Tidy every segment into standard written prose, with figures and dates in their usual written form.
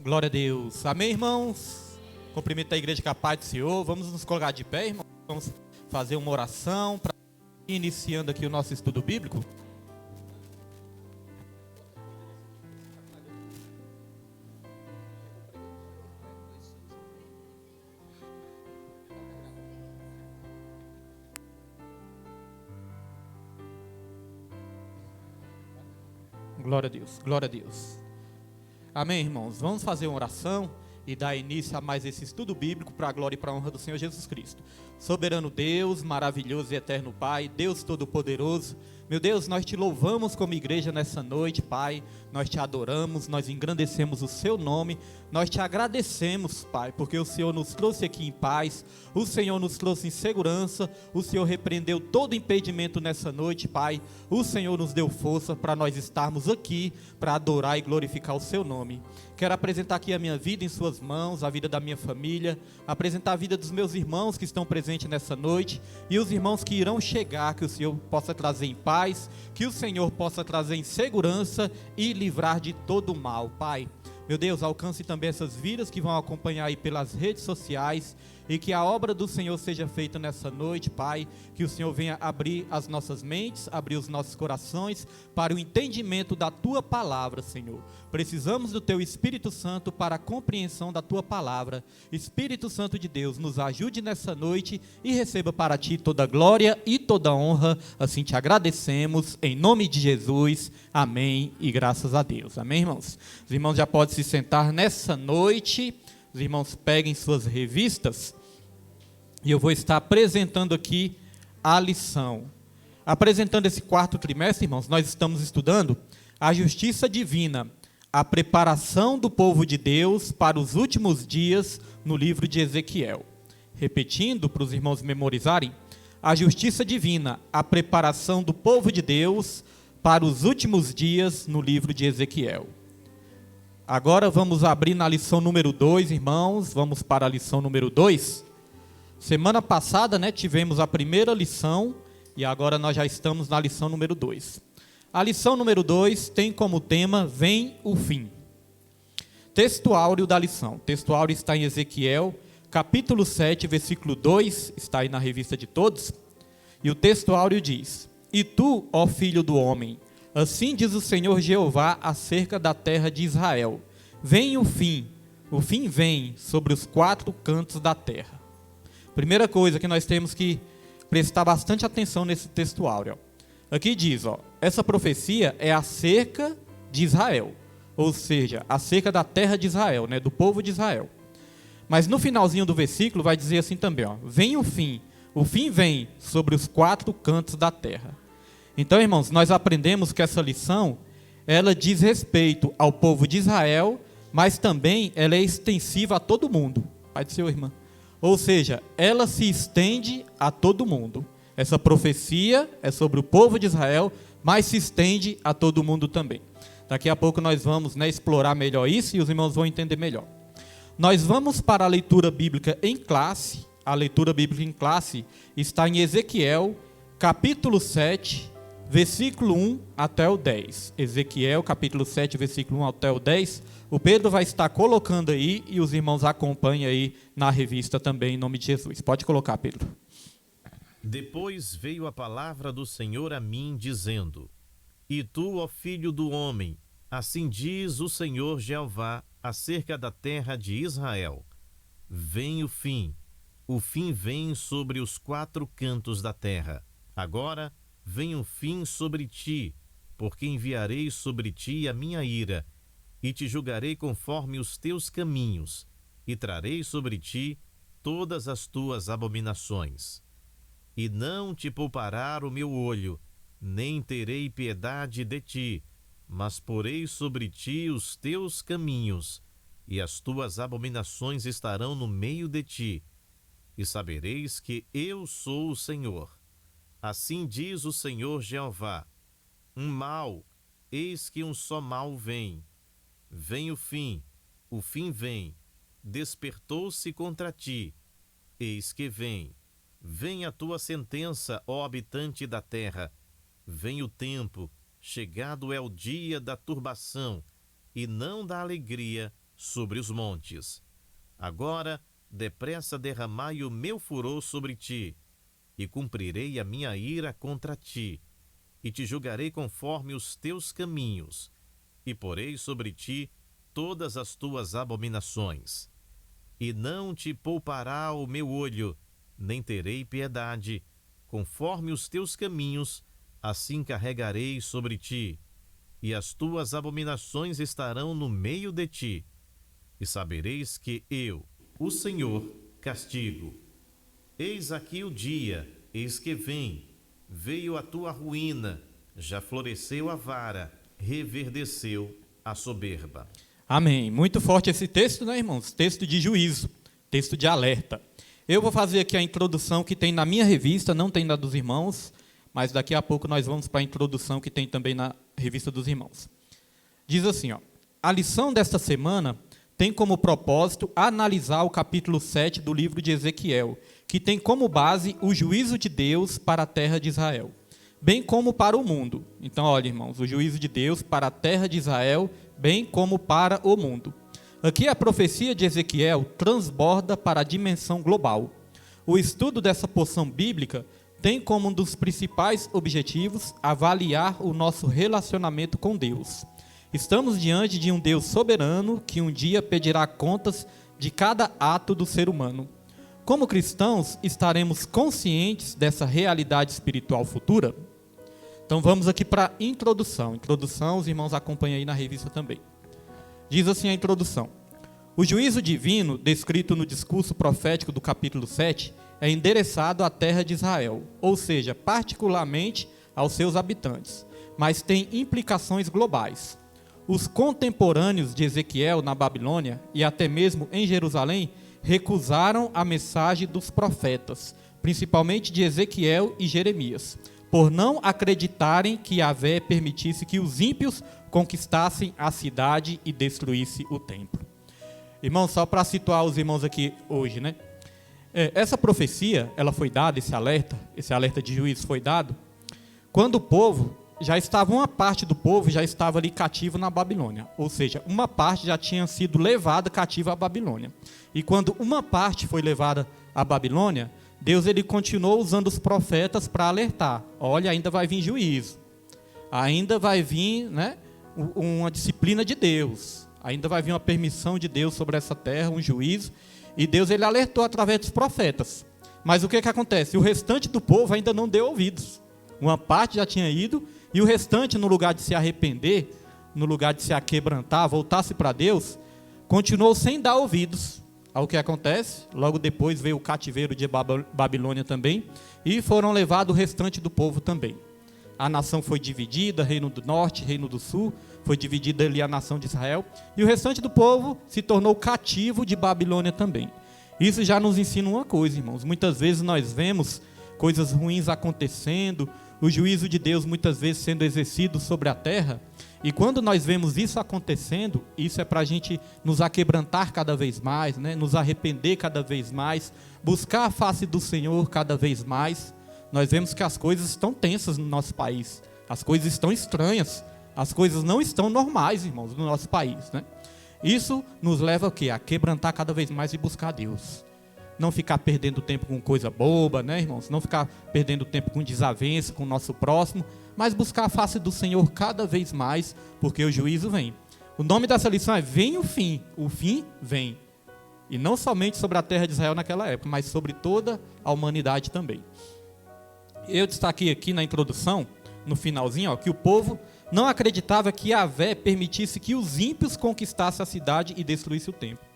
Glória a Deus. Amém, irmãos? Cumprimento a igreja com a paz do Senhor. Vamos nos colocar de pé, irmãos. Vamos fazer uma oração para iniciando aqui o nosso estudo bíblico. Glória a Deus, glória a Deus. Amém, irmãos? Vamos fazer uma oração e dar início a mais esse estudo bíblico para a glória e para a honra do Senhor Jesus Cristo. Soberano Deus, maravilhoso e eterno Pai, Deus Todo-Poderoso, meu Deus, nós te louvamos como igreja nessa noite, Pai, nós te adoramos, nós engrandecemos o seu nome, nós te agradecemos, Pai, porque o Senhor nos trouxe aqui em paz, o Senhor nos trouxe em segurança, o Senhor repreendeu todo impedimento nessa noite, Pai, o Senhor nos deu força para nós estarmos aqui, para adorar e glorificar o seu nome. Quero apresentar aqui a minha vida em suas mãos, a vida da minha família, apresentar a vida dos meus irmãos que estão presentes nessa noite e os irmãos que irão chegar, que o Senhor possa trazer em paz, que o Senhor possa trazer em segurança e livrar de todo o mal, Pai. Meu Deus, alcance também essas vidas que vão acompanhar aí pelas redes sociais e que a obra do Senhor seja feita nessa noite, Pai, que o Senhor venha abrir as nossas mentes, abrir os nossos corações para o entendimento da Tua palavra, Senhor. Precisamos do Teu Espírito Santo para a compreensão da Tua palavra. Espírito Santo de Deus, nos ajude nessa noite e receba para Ti toda glória e toda honra, assim te agradecemos, em nome de Jesus, amém e graças a Deus, amém, irmãos? Os irmãos já podem se sentar nessa noite. Os irmãos peguem suas revistas e eu vou estar apresentando aqui a lição. Apresentando esse quarto trimestre, irmãos, nós estamos estudando a justiça divina, a preparação do povo de Deus para os últimos dias no livro de Ezequiel. Repetindo para os irmãos memorizarem, a justiça divina, a preparação do povo de Deus para os últimos dias no livro de Ezequiel. Agora vamos abrir na lição número 2, irmãos, vamos para a lição número 2. Semana passada, tivemos a primeira lição e agora nós já estamos na lição número 2. A lição número 2 tem como tema, vem o fim. Texto áureo da lição. Texto áureo está em Ezequiel, capítulo 7, versículo 2, está aí na revista de todos. E o texto áureo diz, e tu, ó filho do homem, assim diz o Senhor Jeová acerca da terra de Israel. Vem o fim vem sobre os quatro cantos da terra. Primeira coisa que nós temos que prestar bastante atenção nesse texto áureo. Aqui diz, essa profecia é acerca de Israel, ou seja, acerca da terra de Israel, do povo de Israel. Mas no finalzinho do versículo vai dizer assim também, vem o fim vem sobre os quatro cantos da terra. Então, irmãos, nós aprendemos que essa lição, ela diz respeito ao povo de Israel, mas também ela é extensiva a todo mundo. Pai do Senhor, irmã. Ou seja, ela se estende a todo mundo. Essa profecia é sobre o povo de Israel, mas se estende a todo mundo também. Daqui a pouco nós vamos explorar melhor isso e os irmãos vão entender melhor. Nós vamos para a leitura bíblica em classe. A leitura bíblica em classe está em Ezequiel, capítulo 7, versículo 1 até o 10. Ezequiel, capítulo 7, versículo 1 até o 10. O Pedro vai estar colocando aí e os irmãos acompanham aí na revista também, em nome de Jesus. Pode colocar, Pedro. Depois veio a palavra do Senhor a mim, dizendo, e tu, ó filho do homem, assim diz o Senhor Jeová acerca da terra de Israel. Vem o fim vem sobre os quatro cantos da terra. Agora, vem o fim sobre ti, porque enviarei sobre ti a minha ira, e te julgarei conforme os teus caminhos, e trarei sobre ti todas as tuas abominações. E não te poupará o meu olho, nem terei piedade de ti, mas porei sobre ti os teus caminhos, e as tuas abominações estarão no meio de ti, e sabereis que eu sou o Senhor. Assim diz o Senhor Jeová, um mal, eis que um só mal vem. Vem o fim vem, despertou-se contra ti, eis que vem. Vem a tua sentença, ó habitante da terra, vem o tempo, chegado é o dia da turbação, e não da alegria, sobre os montes. Agora, depressa derramai o meu furor sobre ti, e cumprirei a minha ira contra ti, e te julgarei conforme os teus caminhos, e porei sobre ti todas as tuas abominações. E não te poupará o meu olho, nem terei piedade, conforme os teus caminhos, assim carregarei sobre ti, e as tuas abominações estarão no meio de ti, e sabereis que eu, o Senhor, castigo. Eis aqui o dia, eis que vem, veio a tua ruína, já floresceu a vara, reverdeceu a soberba. Amém. Muito forte esse texto, né, irmãos? Texto de juízo, texto de alerta. Eu vou fazer aqui a introdução que tem na minha revista, não tem na dos irmãos, mas daqui a pouco nós vamos para a introdução que tem também na revista dos irmãos. Diz assim, ó: a lição desta semana tem como propósito analisar o capítulo 7 do livro de Ezequiel, que tem como base o juízo de Deus para a terra de Israel, bem como para o mundo. Então, olha, irmãos, o juízo de Deus para a terra de Israel, bem como para o mundo. Aqui a profecia de Ezequiel transborda para a dimensão global. O estudo dessa porção bíblica tem como um dos principais objetivos avaliar o nosso relacionamento com Deus. Estamos diante de um Deus soberano que um dia pedirá contas de cada ato do ser humano. Como cristãos, estaremos conscientes dessa realidade espiritual futura? Então vamos aqui para a introdução. Introdução, os irmãos acompanham aí na revista também. Diz assim a introdução: o juízo divino, descrito no discurso profético do capítulo 7, é endereçado à terra de Israel, ou seja, particularmente aos seus habitantes, mas tem implicações globais. Os contemporâneos de Ezequiel na Babilônia e até mesmo em Jerusalém recusaram a mensagem dos profetas, principalmente de Ezequiel e Jeremias, por não acreditarem que Yahvé permitisse que os ímpios conquistassem a cidade e destruísse o templo. Irmãos, só para situar os irmãos aqui hoje, né? Essa profecia, ela foi dada, esse alerta de juízo foi dado, quando o povo já estava, uma parte do povo já estava ali cativo na Babilônia, ou seja, uma parte já tinha sido levada cativa à Babilônia. E quando uma parte foi levada à Babilônia, Deus ele continuou usando os profetas para alertar: olha, ainda vai vir juízo, ainda vai vir, né, uma disciplina de Deus, ainda vai vir uma permissão de Deus sobre essa terra, um juízo. E Deus ele alertou através dos profetas. Mas o que acontece? O restante do povo ainda não deu ouvidos. Uma parte já tinha ido, e o restante, no lugar de se arrepender, no lugar de se aquebrantar, voltar-se para Deus, continuou sem dar ouvidos ao que acontece. Logo depois veio o cativeiro de Babilônia também, e foram levados o restante do povo também. A nação foi dividida, reino do norte, reino do sul, foi dividida ali a nação de Israel, e o restante do povo se tornou cativo de Babilônia também. Isso já nos ensina uma coisa, irmãos: muitas vezes nós vemos coisas ruins acontecendo, o juízo de Deus muitas vezes sendo exercido sobre a terra, e quando nós vemos isso acontecendo, isso é para a gente nos aquebrantar cada vez mais, né? Nos arrepender cada vez mais, buscar a face do Senhor cada vez mais. Nós vemos que as coisas estão tensas no nosso país, as coisas estão estranhas, as coisas não estão normais, irmãos, no nosso país, né? Isso nos leva a quê? A quebrantar cada vez mais e buscar a Deus. Não ficar perdendo tempo com coisa boba, né, irmãos? Não ficar perdendo tempo com desavença com o nosso próximo, mas buscar a face do Senhor cada vez mais, porque o juízo vem. O nome dessa lição é: vem o fim vem. E não somente sobre a terra de Israel naquela época, mas sobre toda a humanidade também. Eu destaquei aqui na introdução, no finalzinho, ó, que o povo não acreditava que Yahvé permitisse que os ímpios conquistassem a cidade e destruíssem o templo.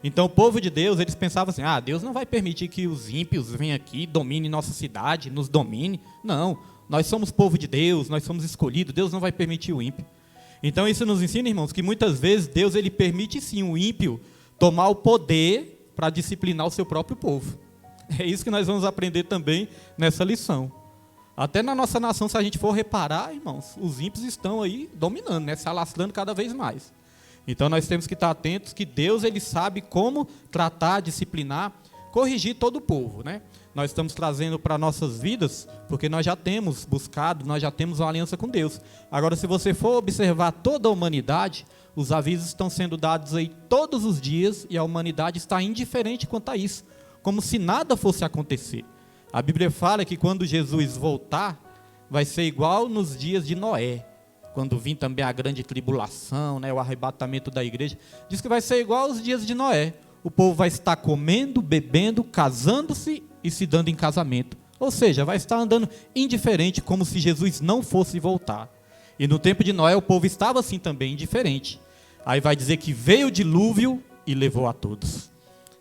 Então o povo de Deus, eles pensavam assim: Deus não vai permitir que os ímpios venham aqui, dominem nossa cidade, nos domine. Não, nós somos povo de Deus, nós somos escolhidos, Deus não vai permitir o ímpio. Então isso nos ensina, irmãos, que muitas vezes Deus ele permite sim o ímpio tomar o poder para disciplinar o seu próprio povo. É isso que nós vamos aprender também nessa lição. Até na nossa nação, se a gente for reparar, irmãos, os ímpios estão aí dominando, né, se alastrando cada vez mais. Então nós temos que estar atentos que Deus ele sabe como tratar, disciplinar corrigir todo o povo, né? Nós estamos trazendo para nossas vidas, porque nós já temos buscado, nós já temos uma aliança com Deus. Agora, se você for observar toda a humanidade, os avisos estão sendo dados aí todos os dias e a humanidade está indiferente quanto a isso, como se nada fosse acontecer. A Bíblia fala que quando Jesus voltar, vai ser igual nos dias de Noé, quando vir também a grande tribulação, né, o arrebatamento da igreja. Diz que vai ser igual aos dias de Noé. O povo vai estar comendo, bebendo, casando-se e se dando em casamento. Ou seja, vai estar andando indiferente, como se Jesus não fosse voltar. E no tempo de Noé, o povo estava assim também, indiferente. Aí vai dizer que veio o dilúvio e levou a todos.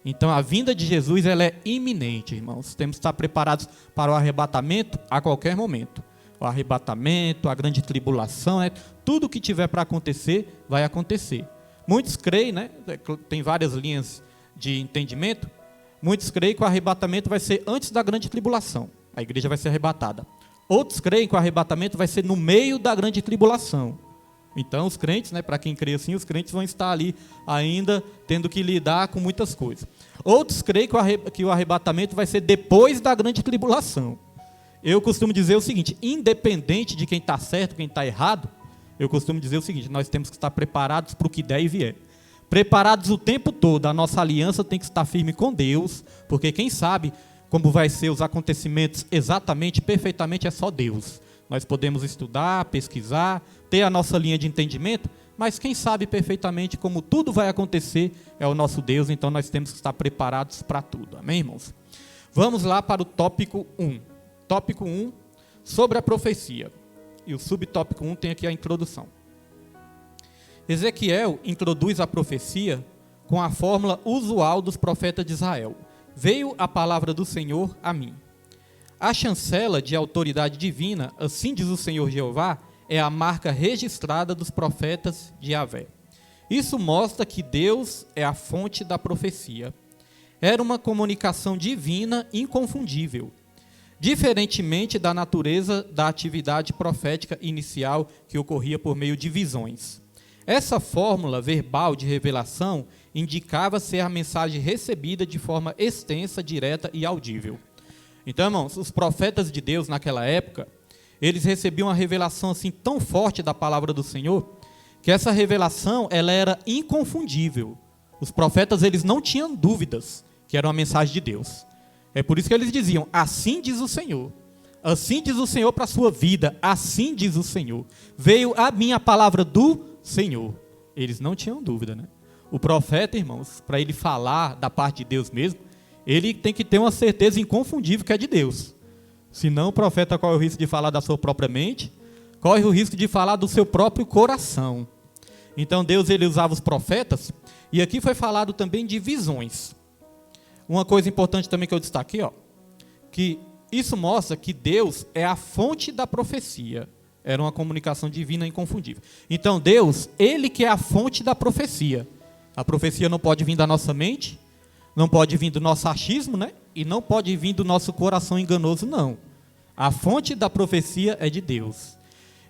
Então a vinda de Jesus, ela é iminente, irmãos. Temos que estar preparados para o arrebatamento a qualquer momento. O arrebatamento, a grande tribulação, né? Tudo que tiver para acontecer, vai acontecer. Muitos creem, né? Tem várias linhas de entendimento. Muitos creem que o arrebatamento vai ser antes da grande tribulação. A igreja vai ser arrebatada. Outros creem que o arrebatamento vai ser no meio da grande tribulação. Então os crentes, né, para quem crê assim, os crentes vão estar ali ainda tendo que lidar com muitas coisas. Outros creem que o arrebatamento vai ser depois da grande tribulação. Eu costumo dizer o seguinte, independente de quem está certo, quem está errado, eu costumo dizer o seguinte, nós temos que estar preparados para o que der e vier. Preparados o tempo todo, a nossa aliança tem que estar firme com Deus, porque quem sabe como vai ser os acontecimentos exatamente, perfeitamente, é só Deus. Nós podemos estudar, pesquisar, ter a nossa linha de entendimento, mas quem sabe perfeitamente como tudo vai acontecer é o nosso Deus, então nós temos que estar preparados para tudo. Amém, irmãos? Vamos lá para o tópico 1. Tópico 1, sobre a profecia. E o subtópico 1 tem aqui a introdução. Ezequiel introduz a profecia com a fórmula usual dos profetas de Israel. Veio a palavra do Senhor a mim. A chancela de autoridade divina, assim diz o Senhor Jeová, é a marca registrada dos profetas de Yahvé. Isso mostra que Deus é a fonte da profecia. Era uma comunicação divina inconfundível, diferentemente da natureza da atividade profética inicial que ocorria por meio de visões. Essa fórmula verbal de revelação indicava ser a mensagem recebida de forma extensa, direta e audível. Então, irmãos, os profetas de Deus naquela época, eles recebiam uma revelação assim tão forte da palavra do Senhor, que essa revelação ela era inconfundível. Os profetas eles não tinham dúvidas que era uma mensagem de Deus. É por isso que eles diziam, assim diz o Senhor. Assim diz o Senhor para a sua vida, assim diz o Senhor. Veio a minha palavra do Senhor. Eles não tinham dúvida, né? O profeta, irmãos, para ele falar da parte de Deus mesmo, ele tem que ter uma certeza inconfundível que é de Deus. Senão o profeta corre o risco de falar da sua própria mente, corre o risco de falar do seu próprio coração. Então Deus ele usava os profetas, e aqui foi falado também de visões. Uma coisa importante também que eu destaquei, que isso mostra que Deus é a fonte da profecia. Era uma comunicação divina inconfundível. Então Deus, ele que é a fonte da profecia. A profecia não pode vir da nossa mente, não pode vir do nosso achismo, né? E não pode vir do nosso coração enganoso, não. A fonte da profecia é de Deus.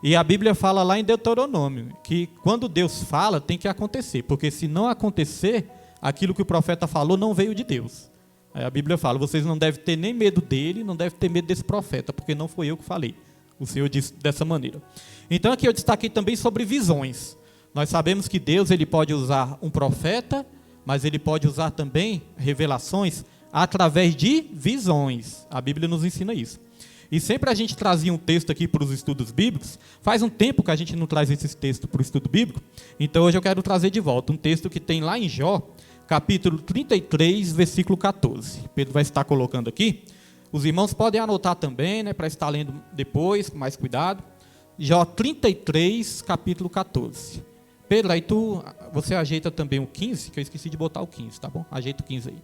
E a Bíblia fala lá em Deuteronômio, que quando Deus fala, tem que acontecer. Porque se não acontecer, aquilo que o profeta falou não veio de Deus. Aí a Bíblia fala, vocês não devem ter nem medo dele, não devem ter medo desse profeta, porque não foi eu que falei. O Senhor disse dessa maneira. Então aqui eu destaquei também sobre visões. Nós sabemos que Deus ele pode usar um profeta, mas ele pode usar também revelações através de visões. A Bíblia nos ensina isso. E sempre a gente trazia um texto aqui para os estudos bíblicos. Faz um tempo que a gente não traz esse texto para o estudo bíblico. Então hoje eu quero trazer de volta um texto que tem lá em Jó, capítulo 33, versículo 14. Pedro vai estar colocando aqui. Os irmãos podem anotar também, né, para estar lendo depois, com mais cuidado. Jó 33, capítulo 14. Pedro, aí você ajeita também o 15, que eu esqueci de botar o 15, tá bom? Ajeita o 15 aí.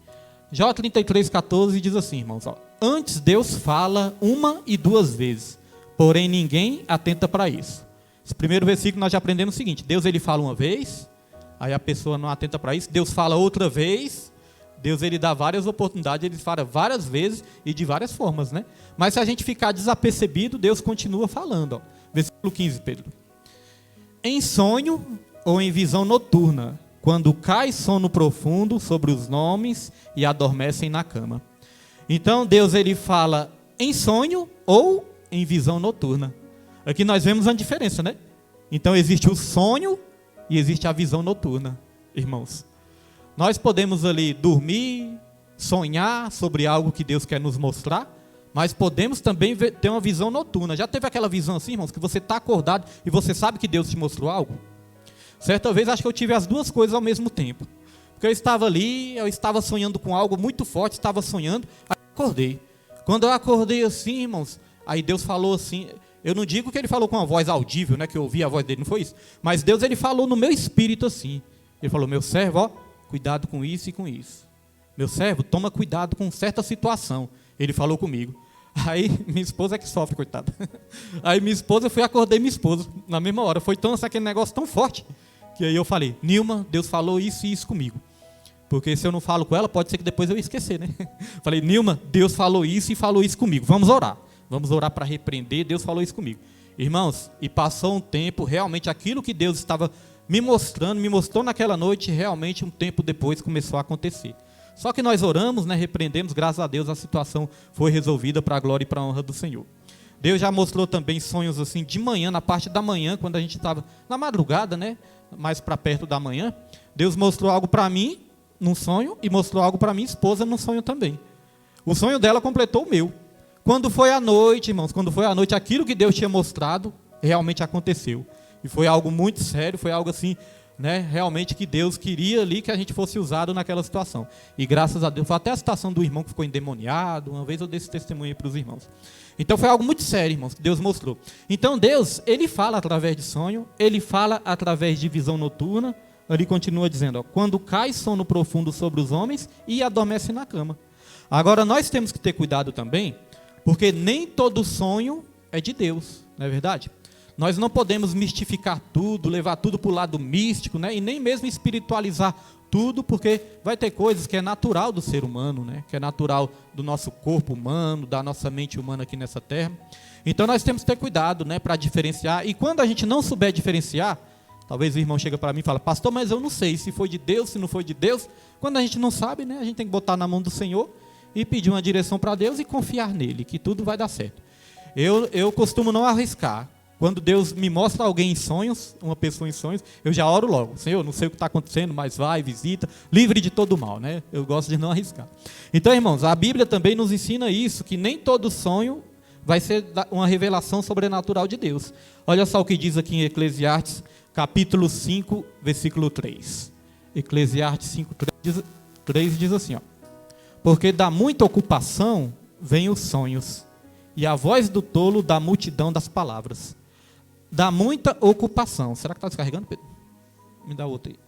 Jó 33, 14 diz assim, irmãos. Antes Deus fala uma e duas vezes, porém ninguém atenta para isso. Esse primeiro versículo nós já aprendemos o seguinte, Deus ele fala uma vez, aí a pessoa não atenta para isso, Deus fala outra vez, Deus ele dá várias oportunidades, ele fala várias vezes e de várias formas, né? Mas se a gente ficar desapercebido, Deus continua falando. Versículo 15, Pedro. Em sonho ou em visão noturna, quando cai sono profundo sobre os homens e adormecem na cama. Então Deus ele fala em sonho ou em visão noturna. Aqui nós vemos uma diferença, né? Então existe o sonho e existe a visão noturna, irmãos. Nós podemos ali dormir, sonhar sobre algo que Deus quer nos mostrar, mas podemos também ter uma visão noturna. Já teve aquela visão assim, irmãos, que você está acordado e você sabe que Deus te mostrou algo? Certa vez acho que eu tive as duas coisas ao mesmo tempo. Porque eu estava ali, eu estava sonhando com algo muito forte, estava sonhando, aí eu acordei. Quando eu acordei assim, irmãos, aí Deus falou assim, eu não digo que ele falou com uma voz audível, né, que eu ouvi a voz dele, não foi isso. Mas Deus ele falou no meu espírito assim. Ele falou, meu servo, ó, cuidado com isso e com isso. Meu servo, toma cuidado com certa situação. Ele falou comigo. Aí minha esposa é que sofre, coitada. Aí minha esposa, eu fui acordei minha esposa na mesma hora. Foi tão aquele negócio tão forte que aí eu falei, Nilma, Deus falou isso e isso comigo. Porque se eu não falo com ela, pode ser que depois eu ia esquecer, né? Falei, Nilma, Deus falou isso e falou isso comigo. Vamos orar. Vamos orar para repreender. Deus falou isso comigo. Irmãos, e passou um tempo, realmente aquilo que Deus estava me mostrando, me mostrou naquela noite, realmente um tempo depois começou a acontecer. Só que nós oramos, né, repreendemos, graças a Deus a situação foi resolvida para a glória e para a honra do Senhor. Deus já mostrou também sonhos assim de manhã, na parte da manhã, quando a gente estava na madrugada, né, mais para perto da manhã. Deus mostrou algo para mim num sonho e mostrou algo para minha esposa num sonho também. O sonho dela completou o meu. Quando foi à noite, irmãos, quando foi à noite, aquilo que Deus tinha mostrado realmente aconteceu. E foi algo muito sério, foi algo assim, né, realmente que Deus queria ali que a gente fosse usado naquela situação. E graças a Deus, foi até a situação do irmão que ficou endemoniado, uma vez eu dei esse testemunho para os irmãos. Então foi algo muito sério, irmãos, que Deus mostrou. Então Deus, ele fala através de sonho, ele fala através de visão noturna, ele continua dizendo, ó, quando cai sono profundo sobre os homens e adormece na cama. Agora nós temos que ter cuidado também, porque nem todo sonho é de Deus, não é verdade? Nós não podemos mistificar tudo, levar tudo para o lado místico, né? E nem mesmo espiritualizar tudo, porque vai ter coisas que é natural do ser humano, né? Que é natural do nosso corpo humano, da nossa mente humana aqui nessa terra. Então nós temos que ter cuidado, né, para diferenciar. E quando a gente não souber diferenciar, talvez o irmão chega para mim e fala, pastor, mas eu não sei se foi de Deus, se não foi de Deus. Quando a gente não sabe, né, a gente tem que botar na mão do Senhor e pedir uma direção para Deus e confiar nele, que tudo vai dar certo. Eu costumo não arriscar. Quando Deus me mostra alguém em sonhos, uma pessoa em sonhos, eu já oro logo. Senhor, não sei o que está acontecendo, mas vai, visita, livre de todo mal, né? Eu gosto de não arriscar. Então, irmãos, a Bíblia também nos ensina isso, que nem todo sonho vai ser uma revelação sobrenatural de Deus. Olha só o que diz aqui em Eclesiastes, capítulo 5, versículo 3. Eclesiastes 5, 3 diz assim, ó, porque da muita ocupação vêm os sonhos, e a voz do tolo da multidão das palavras. Dá muita ocupação. Será que está descarregando, Pedro? Me dá outra aí.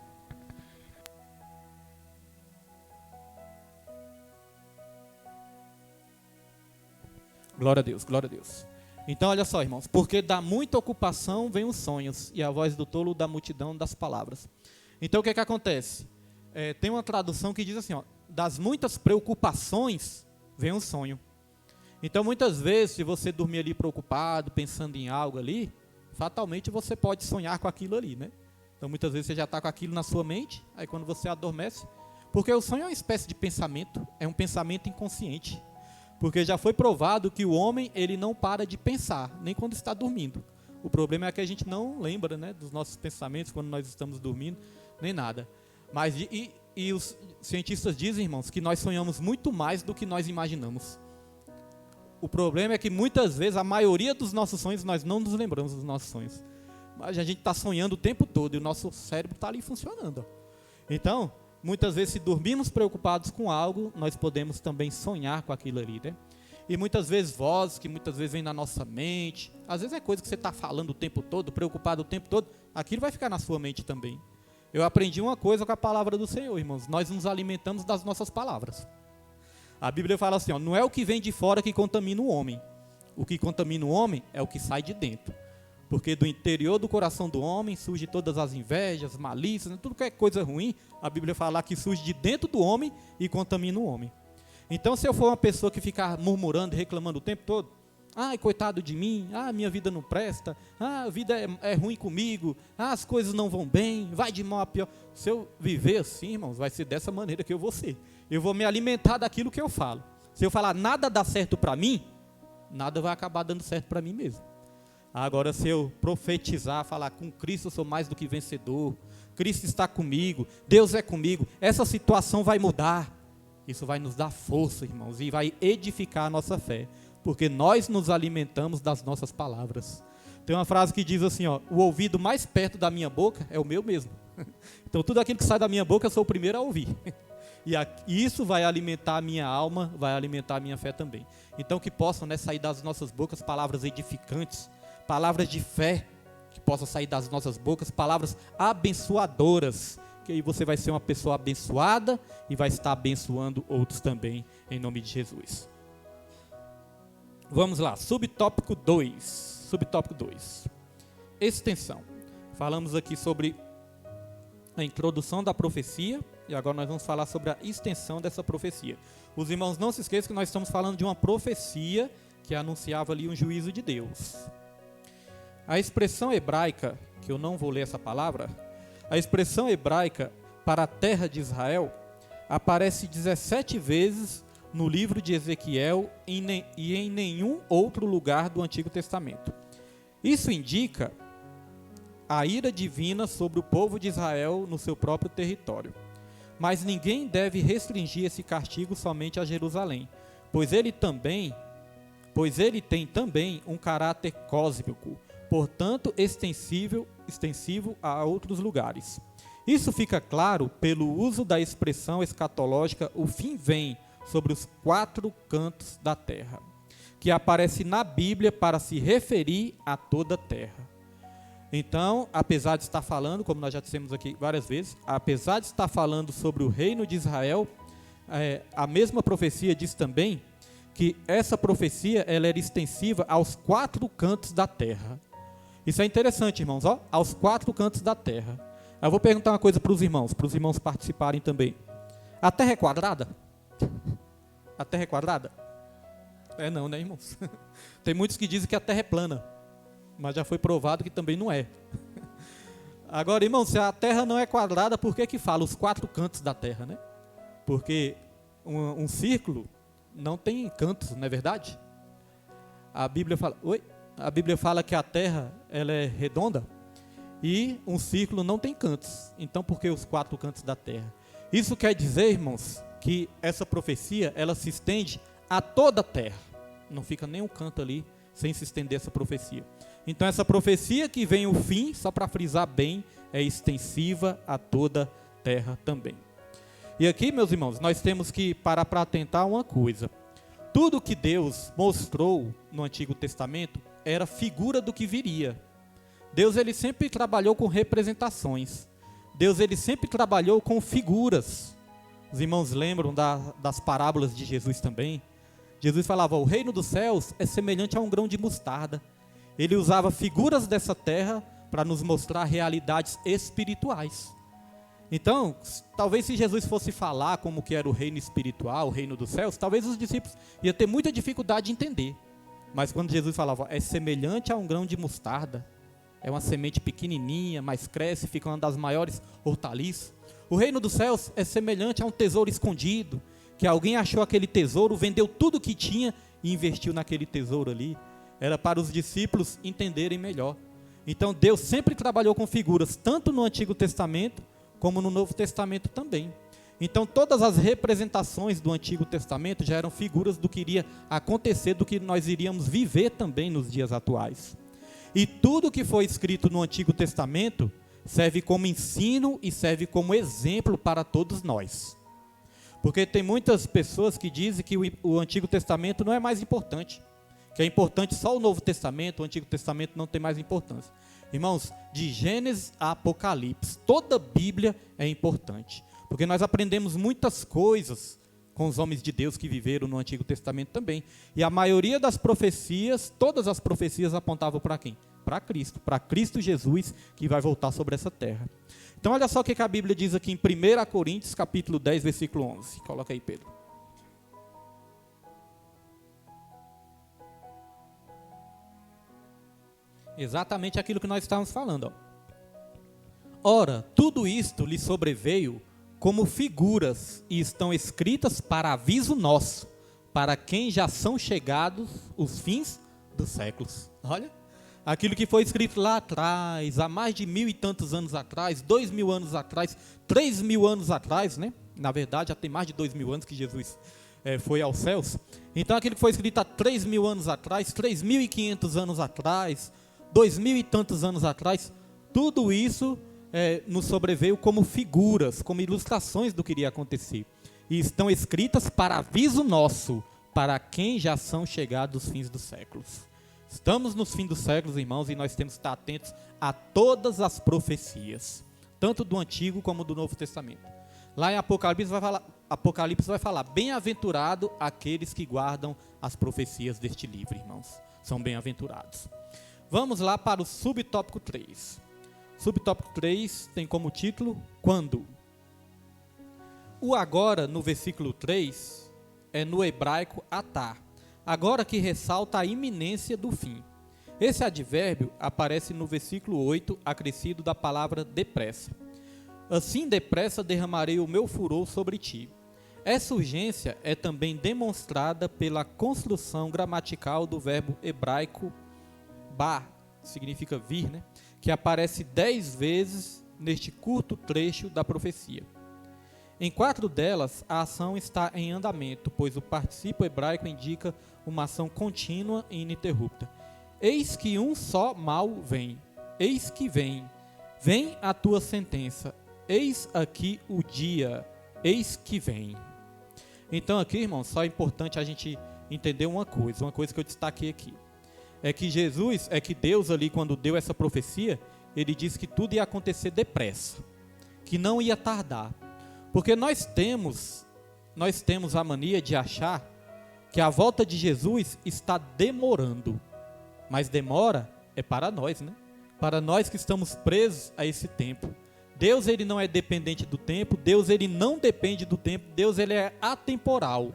Glória a Deus, glória a Deus. Então, olha só, irmãos. Porque da muita ocupação vem os sonhos, e a voz do tolo da multidão das palavras. Então, o que é que acontece? Tem uma tradução que diz assim, ó, das muitas preocupações vem um sonho. Então, muitas vezes, se você dormir ali preocupado, pensando em algo ali, fatalmente você pode sonhar com aquilo ali, né? Então, muitas vezes você já está com aquilo na sua mente, aí quando você adormece, porque o sonho é uma espécie de pensamento, é um pensamento inconsciente, porque já foi provado que o homem, ele não para de pensar, nem quando está dormindo. O problema é que a gente não lembra, né, dos nossos pensamentos quando nós estamos dormindo, nem nada. Mas, e os cientistas dizem, irmãos, que nós sonhamos muito mais do que nós imaginamos. O problema é que muitas vezes, a maioria dos nossos sonhos, nós não nos lembramos dos nossos sonhos. Mas a gente está sonhando o tempo todo e o nosso cérebro está ali funcionando. Então, muitas vezes, se dormirmos preocupados com algo, nós podemos também sonhar com aquilo ali, né? E muitas vezes vozes que muitas vezes vêm na nossa mente, às vezes é coisa que você está falando o tempo todo, preocupado o tempo todo, aquilo vai ficar na sua mente também. Eu aprendi uma coisa com a palavra do Senhor, irmãos, nós nos alimentamos das nossas palavras. A Bíblia fala assim, ó, não é o que vem de fora que contamina o homem. O que contamina o homem é o que sai de dentro. Porque do interior do coração do homem surge todas as invejas, malícias, tudo que é coisa ruim, a Bíblia fala que surge de dentro do homem e contamina o homem. Então, se eu for uma pessoa que ficar murmurando e reclamando o tempo todo, Ai, coitado de mim, minha vida não presta, a vida é ruim comigo, as coisas não vão bem, vai de mal a pior. Se eu viver assim, irmãos, vai ser dessa maneira que eu vou ser. Eu vou me alimentar daquilo que eu falo. Se eu falar nada dá certo para mim, nada vai acabar dando certo para mim mesmo. Agora, se eu profetizar, falar com Cristo eu sou mais do que vencedor, Cristo está comigo, Deus é comigo, essa situação vai mudar. Isso vai nos dar força, irmãos, e vai edificar a nossa fé, porque nós nos alimentamos das nossas palavras. Tem uma frase que diz assim, ó, o ouvido mais perto da minha boca é o meu mesmo. Então tudo aquilo que sai da minha boca eu sou o primeiro a ouvir. E isso vai alimentar a minha alma, vai alimentar a minha fé também. Então que possam, né, sair das nossas bocas palavras edificantes, palavras de fé, que possam sair das nossas bocas palavras abençoadoras, que aí você vai ser uma pessoa abençoada e vai estar abençoando outros também, em nome de Jesus. Vamos lá, subtópico 2. Subtópico 2. Extensão. Falamos aqui sobre a introdução da profecia e agora nós vamos falar sobre a extensão dessa profecia. Os irmãos não se esqueçam que nós estamos falando de uma profecia que anunciava ali um juízo de Deus. A expressão hebraica, que eu não vou ler essa palavra, a expressão hebraica para a terra de Israel aparece 17 vezes no livro de Ezequiel e em nenhum outro lugar do Antigo Testamento. Isso indica a ira divina sobre o povo de Israel no seu próprio território. Mas ninguém deve restringir esse castigo somente a Jerusalém, pois ele tem também um caráter cósmico, portanto extensivo a outros lugares. Isso fica claro pelo uso da expressão escatológica o fim vem sobre os 4 cantos da terra, que aparece na Bíblia para se referir a toda a terra. Então, apesar de estar falando, como nós já dissemos aqui várias vezes, apesar de estar falando sobre o reino de Israel, a mesma profecia diz também que essa profecia ela era extensiva aos 4 cantos da terra. Isso é interessante, irmãos, ó, aos 4 cantos da terra. Eu vou perguntar uma coisa para os irmãos participarem também. A terra é quadrada? A terra é quadrada? Não, né, irmãos? Tem muitos que dizem que a terra é plana, mas já foi provado que também não é. Agora, irmãos, se a terra não é quadrada, por que fala os 4 cantos da terra, né? Porque um círculo não tem cantos, não é verdade? A Bíblia fala que a terra ela é redonda e um círculo não tem cantos. Então, por que os 4 cantos da terra? Isso quer dizer, irmãos, que essa profecia ela se estende a toda a terra. Não fica nenhum canto ali sem se estender essa profecia. Então essa profecia que vem o fim, só para frisar bem, é extensiva a toda a terra também. E aqui, meus irmãos, nós temos que parar para atentar uma coisa. Tudo que Deus mostrou no Antigo Testamento era figura do que viria. Deus ele sempre trabalhou com representações. Deus ele sempre trabalhou com figuras. Os irmãos lembram das parábolas de Jesus também? Jesus falava, o reino dos céus é semelhante a um grão de mostarda. Ele usava figuras dessa terra para nos mostrar realidades espirituais. Então, talvez se Jesus fosse falar como que era o reino espiritual, o reino dos céus, talvez os discípulos iam ter muita dificuldade de entender. Mas quando Jesus falava, é semelhante a um grão de mostarda, é uma semente pequenininha, mas cresce, fica uma das maiores hortaliças. O reino dos céus é semelhante a um tesouro escondido, que alguém achou aquele tesouro, vendeu tudo que tinha e investiu naquele tesouro ali. Era para os discípulos entenderem melhor. Então Deus sempre trabalhou com figuras, tanto no Antigo Testamento, como no Novo Testamento também. Então todas as representações do Antigo Testamento já eram figuras do que iria acontecer, do que nós iríamos viver também nos dias atuais. E tudo que foi escrito no Antigo Testamento serve como ensino e serve como exemplo para todos nós. Porque tem muitas pessoas que dizem que o Antigo Testamento não é mais importante, que é importante só o Novo Testamento, o Antigo Testamento não tem mais importância. Irmãos, de Gênesis a Apocalipse, toda a Bíblia é importante, porque nós aprendemos muitas coisas com os homens de Deus que viveram no Antigo Testamento também. E a maioria das profecias, todas as profecias apontavam para quem? Para Cristo Jesus, que vai voltar sobre essa terra. Então olha só o que a Bíblia diz aqui em 1 Coríntios, capítulo 10, versículo 11. Coloca aí, Pedro. Exatamente aquilo que nós estávamos falando. Ó. Ora, tudo isto lhe sobreveio como figuras e estão escritas para aviso nosso, para quem já são chegados os fins dos séculos. Olha, aquilo que foi escrito lá atrás, há mais de 1000 e tantos anos atrás, 2000 anos atrás, 3000 anos atrás, né? Na verdade, já tem mais de 2000 anos que Jesus foi aos céus. Então, aquilo que foi escrito há 3000 anos atrás, 3500 anos atrás, 2000 e tantos anos atrás, tudo isso nos sobreveio como figuras, como ilustrações do que iria acontecer. E estão escritas para aviso nosso, para quem já são chegados os fins dos séculos. Estamos nos fins dos séculos, irmãos, e nós temos que estar atentos a todas as profecias, tanto do Antigo como do Novo Testamento. Lá em Apocalipse vai falar, bem-aventurado aqueles que guardam as profecias deste livro, irmãos. São bem-aventurados. Vamos lá para o subtópico 3. Subtópico 3 tem como título, quando? O agora, no versículo 3, é no hebraico atá, agora que ressalta a iminência do fim. Esse advérbio aparece no versículo 8, acrescido da palavra depressa. Assim depressa derramarei o meu furor sobre ti. Essa urgência é também demonstrada pela construção gramatical do verbo hebraico ba, significa vir, né? Que aparece 10 vezes neste curto trecho da profecia. Em 4 delas, a ação está em andamento, pois o particípio hebraico indica uma ação contínua e ininterrupta. Eis que um só mal vem, eis que vem a tua sentença, eis aqui o dia, eis que vem. Então aqui, irmãos, só é importante a gente entender uma coisa que eu destaquei aqui. É que Deus ali, quando deu essa profecia, ele disse que tudo ia acontecer depressa, que não ia tardar. Porque nós temos a mania de achar que a volta de Jesus está demorando. Mas demora é para nós, né? Para nós que estamos presos a esse tempo. Deus, ele não é dependente do tempo, Deus, ele não depende do tempo, Deus, ele é atemporal.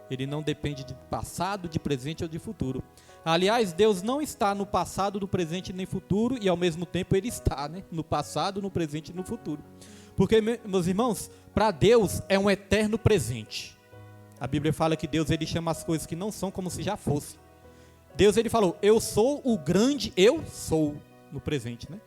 Ele não depende de passado, de presente ou de futuro. Aliás, Deus não está no passado, no presente nem futuro, e ao mesmo tempo ele está, né? No passado, no presente e no futuro. Porque, meus irmãos, para Deus é um eterno presente. A Bíblia fala que Deus, ele chama as coisas que não são como se já fosse. Deus, ele falou, eu sou o grande eu sou, no presente, né?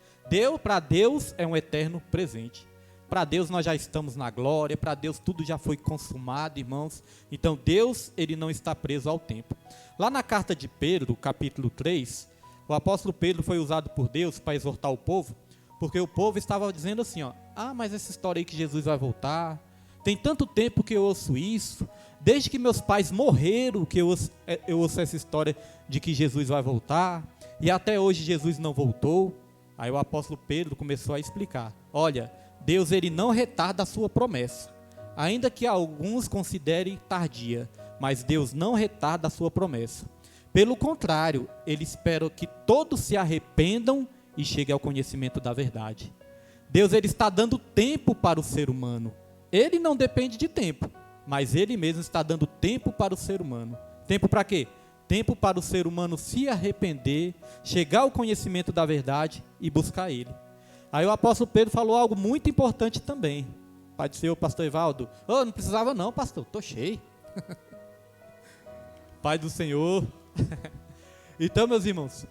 Para Deus é um eterno presente. Para Deus nós já estamos na glória, para Deus tudo já foi consumado, irmãos. Então Deus, ele não está preso ao tempo. Lá na carta de Pedro, capítulo 3, o apóstolo Pedro foi usado por Deus para exortar o povo, porque o povo estava dizendo assim, ó, mas essa história aí que Jesus vai voltar, tem tanto tempo que eu ouço isso, desde que meus pais morreram que eu ouço essa história de que Jesus vai voltar, e até hoje Jesus não voltou. Aí o apóstolo Pedro começou a explicar, olha, Deus, ele não retarda a sua promessa, ainda que alguns considerem tardia, mas Deus não retarda a sua promessa. Pelo contrário, ele espera que todos se arrependam e cheguem ao conhecimento da verdade. Deus, ele está dando tempo para o ser humano. Ele não depende de tempo, mas ele mesmo está dando tempo para o ser humano. Tempo para quê? Tempo para o ser humano se arrepender, chegar ao conhecimento da verdade e buscar ele. Aí o apóstolo Pedro falou algo muito importante também. Pai do Senhor, pastor Evaldo. Não precisava não, pastor, estou cheio. Pai do Senhor. Então, meus irmãos,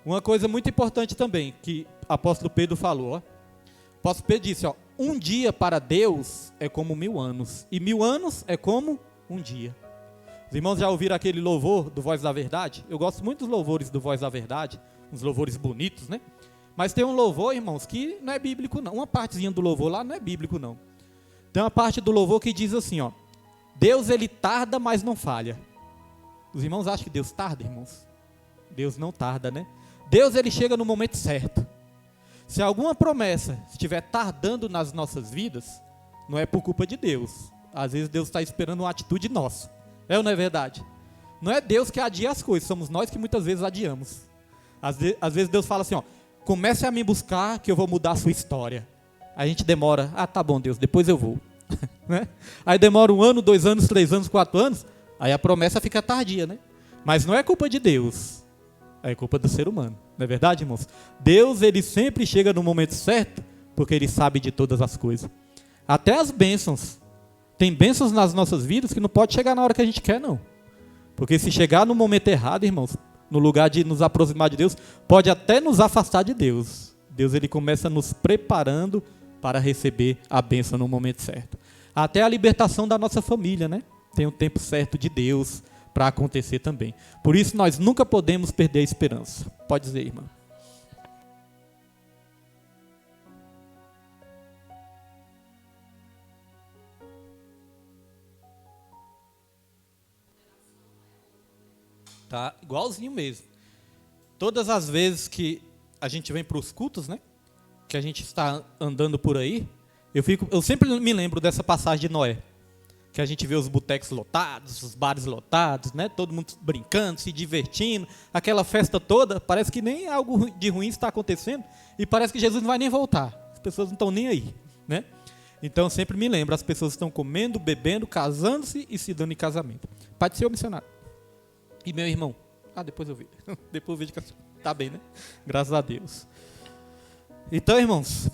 uma coisa muito importante também, que o apóstolo Pedro falou. O apóstolo Pedro disse, um dia para Deus é como 1000 anos, e 1000 anos é como um dia. Os irmãos já ouviram aquele louvor do Voz da Verdade? Eu gosto muito dos louvores do Voz da Verdade, uns louvores bonitos, né? Mas tem um louvor, irmãos, que não é bíblico não. Uma partezinha do louvor lá não é bíblico não. Tem uma parte do louvor que diz assim, Deus, ele tarda, mas não falha. Os irmãos acham que Deus tarda, irmãos? Deus não tarda, né? Deus, ele chega no momento certo. Se alguma promessa estiver tardando nas nossas vidas, não é por culpa de Deus. Às vezes Deus está esperando uma atitude nossa. É ou não é verdade? Não é Deus que adia as coisas, somos nós que muitas vezes adiamos. Às vezes Deus fala assim, comece a me buscar que eu vou mudar a sua história. Aí a gente demora, tá bom Deus, depois eu vou. Né? Aí demora 1 ano, 2 anos, 3 anos, 4 anos, aí a promessa fica tardia, né? Mas não é culpa de Deus. É culpa do ser humano. Não é verdade, irmãos? Deus, ele sempre chega no momento certo, porque ele sabe de todas as coisas. Até as bênçãos. Tem bênçãos nas nossas vidas que não pode chegar na hora que a gente quer, não. Porque se chegar no momento errado, irmãos, no lugar de nos aproximar de Deus, pode até nos afastar de Deus. Deus, ele começa nos preparando para receber a bênção no momento certo. Até a libertação da nossa família, né? Tem um tempo certo de Deus para acontecer também. Por isso, nós nunca podemos perder a esperança. Pode dizer, irmã. Tá igualzinho mesmo. Todas as vezes que a gente vem para os cultos, né? Que a gente está andando por aí, eu sempre me lembro dessa passagem de Noé. Que a gente vê os botecos lotados, os bares lotados, né? Todo mundo brincando, se divertindo, aquela festa toda, parece que nem algo de ruim está acontecendo e parece que Jesus não vai nem voltar. As pessoas não estão nem aí, né? Então eu sempre me lembro, as pessoas estão comendo, bebendo, casando-se e se dando em casamento. Pai do Senhor missionário. E meu irmão? Depois eu vi. Depois eu vejo que está bem, né? Graças a Deus. Então, irmãos,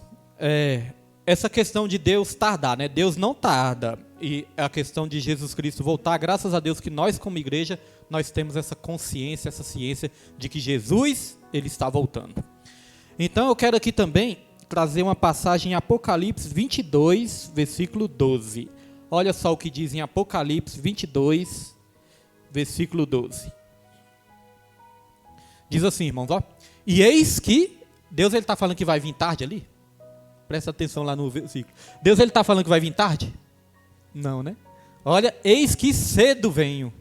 essa questão de Deus tardar, né? Deus não tarda. E a questão de Jesus Cristo voltar, graças a Deus que nós como igreja, nós temos essa consciência, essa ciência de que Jesus, ele está voltando. Então eu quero aqui também trazer uma passagem em Apocalipse 22, versículo 12. Olha só o que diz em Apocalipse 22, versículo 12. Diz assim, irmãos, ó. E eis que, Deus ele está falando que vai vir tarde ali? Presta atenção lá no versículo. Deus ele está falando que vai vir tarde? Não, né? Olha, eis que cedo venho.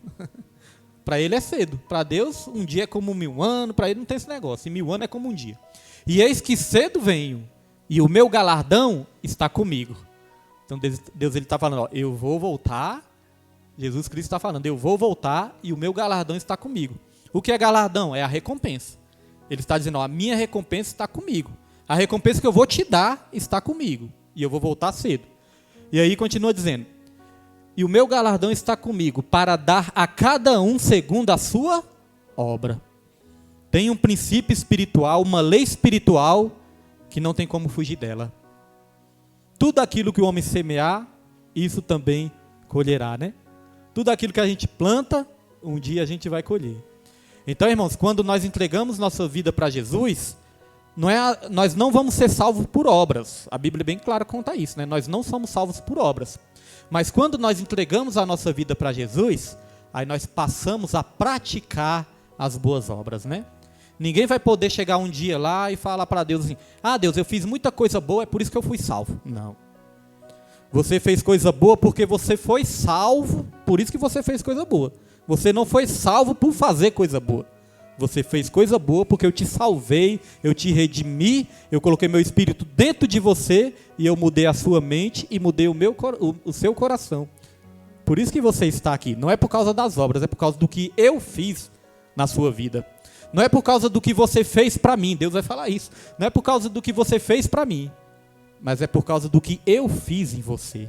Para ele é cedo. Para Deus, um dia é como 1000 anos. Para ele não tem esse negócio. E 1000 anos é como um dia. E eis que cedo venho. E o meu galardão está comigo. Então Deus ele está falando, ó, eu vou voltar. Jesus Cristo está falando, eu vou voltar e o meu galardão está comigo. O que é galardão? É a recompensa. Ele está dizendo, ó, a minha recompensa está comigo. A recompensa que eu vou te dar está comigo. E eu vou voltar cedo. E aí continua dizendo, e o meu galardão está comigo para dar a cada um segundo a sua obra. Tem um princípio espiritual, uma lei espiritual que não tem como fugir dela. Tudo aquilo que o homem semear, isso também colherá, né? Tudo aquilo que a gente planta, um dia a gente vai colher. Então, irmãos, quando nós entregamos nossa vida para Jesus, nós não vamos ser salvos por obras. A Bíblia bem clara conta isso, né? Nós não somos salvos por obras. Mas quando nós entregamos a nossa vida para Jesus, aí nós passamos a praticar as boas obras, né? Ninguém vai poder chegar um dia lá e falar para Deus assim, Deus, eu fiz muita coisa boa, é por isso que eu fui salvo. Não. Você fez coisa boa porque você foi salvo, por isso que você fez coisa boa. Você não foi salvo por fazer coisa boa. Você fez coisa boa porque eu te salvei, eu te redimi, eu coloquei meu espírito dentro de você e eu mudei a sua mente e mudei o seu coração. Por isso que você está aqui. Não é por causa das obras, é por causa do que eu fiz na sua vida. Não é por causa do que você fez para mim. Deus vai falar isso. Não é por causa do que você fez para mim, mas é por causa do que eu fiz em você.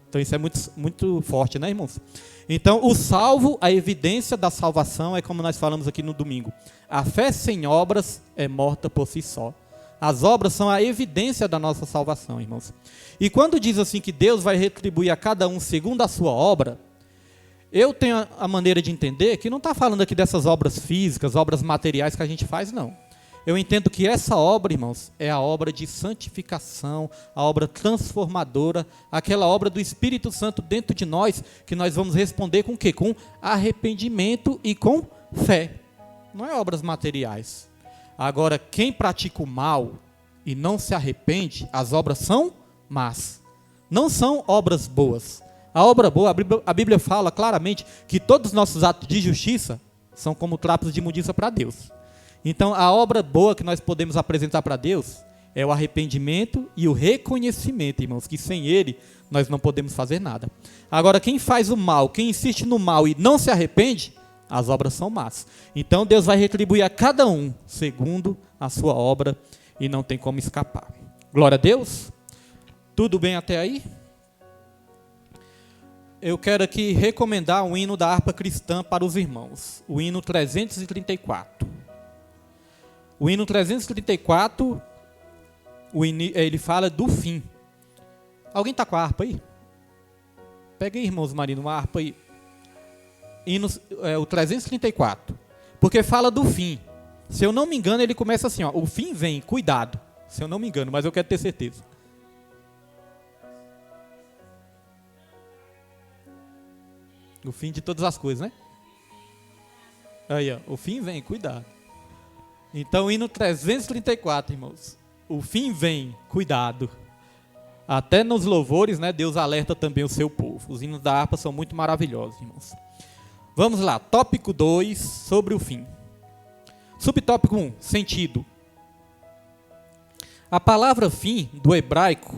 Então isso é muito, muito forte, né, irmãos? Então o salvo, a evidência da salvação é como nós falamos aqui no domingo. A fé sem obras é morta por si só. As obras são a evidência da nossa salvação, irmãos. E quando diz assim que Deus vai retribuir a cada um segundo a sua obra, eu tenho a maneira de entender que não está falando aqui dessas obras físicas, obras materiais que a gente faz, não. Eu entendo que essa obra, irmãos, é a obra de santificação, a obra transformadora, aquela obra do Espírito Santo dentro de nós, que nós vamos responder com o quê? Com arrependimento e com fé. Não é obras materiais. Agora, quem pratica o mal e não se arrepende, as obras são más. Não são obras boas. A obra boa, a Bíblia fala claramente que todos os nossos atos de justiça são como trapos de imundícia para Deus. Então, a obra boa que nós podemos apresentar para Deus é o arrependimento e o reconhecimento, irmãos, que sem Ele nós não podemos fazer nada. Agora, quem faz o mal, quem insiste no mal e não se arrepende, as obras são más. Então, Deus vai retribuir a cada um segundo a sua obra e não tem como escapar. Glória a Deus. Tudo bem até aí? Eu quero aqui recomendar um hino da harpa cristã para os irmãos. O hino 334. O hino 334, ele fala do fim. Alguém está com a harpa aí? Pega aí, irmãos Marino, uma harpa aí. O 334. Porque fala do fim. Se eu não me engano, ele começa assim, ó. O fim vem, cuidado. Se eu não me engano, mas eu quero ter certeza. O fim de todas as coisas, né? Aí, ó. O fim vem, cuidado. Então, hino 334, irmãos. O fim vem, cuidado. Até nos louvores, né, Deus alerta também o seu povo. Os hinos da harpa são muito maravilhosos, irmãos. Vamos lá, tópico 2, sobre o fim. Subtópico 1, sentido. A palavra fim, do hebraico,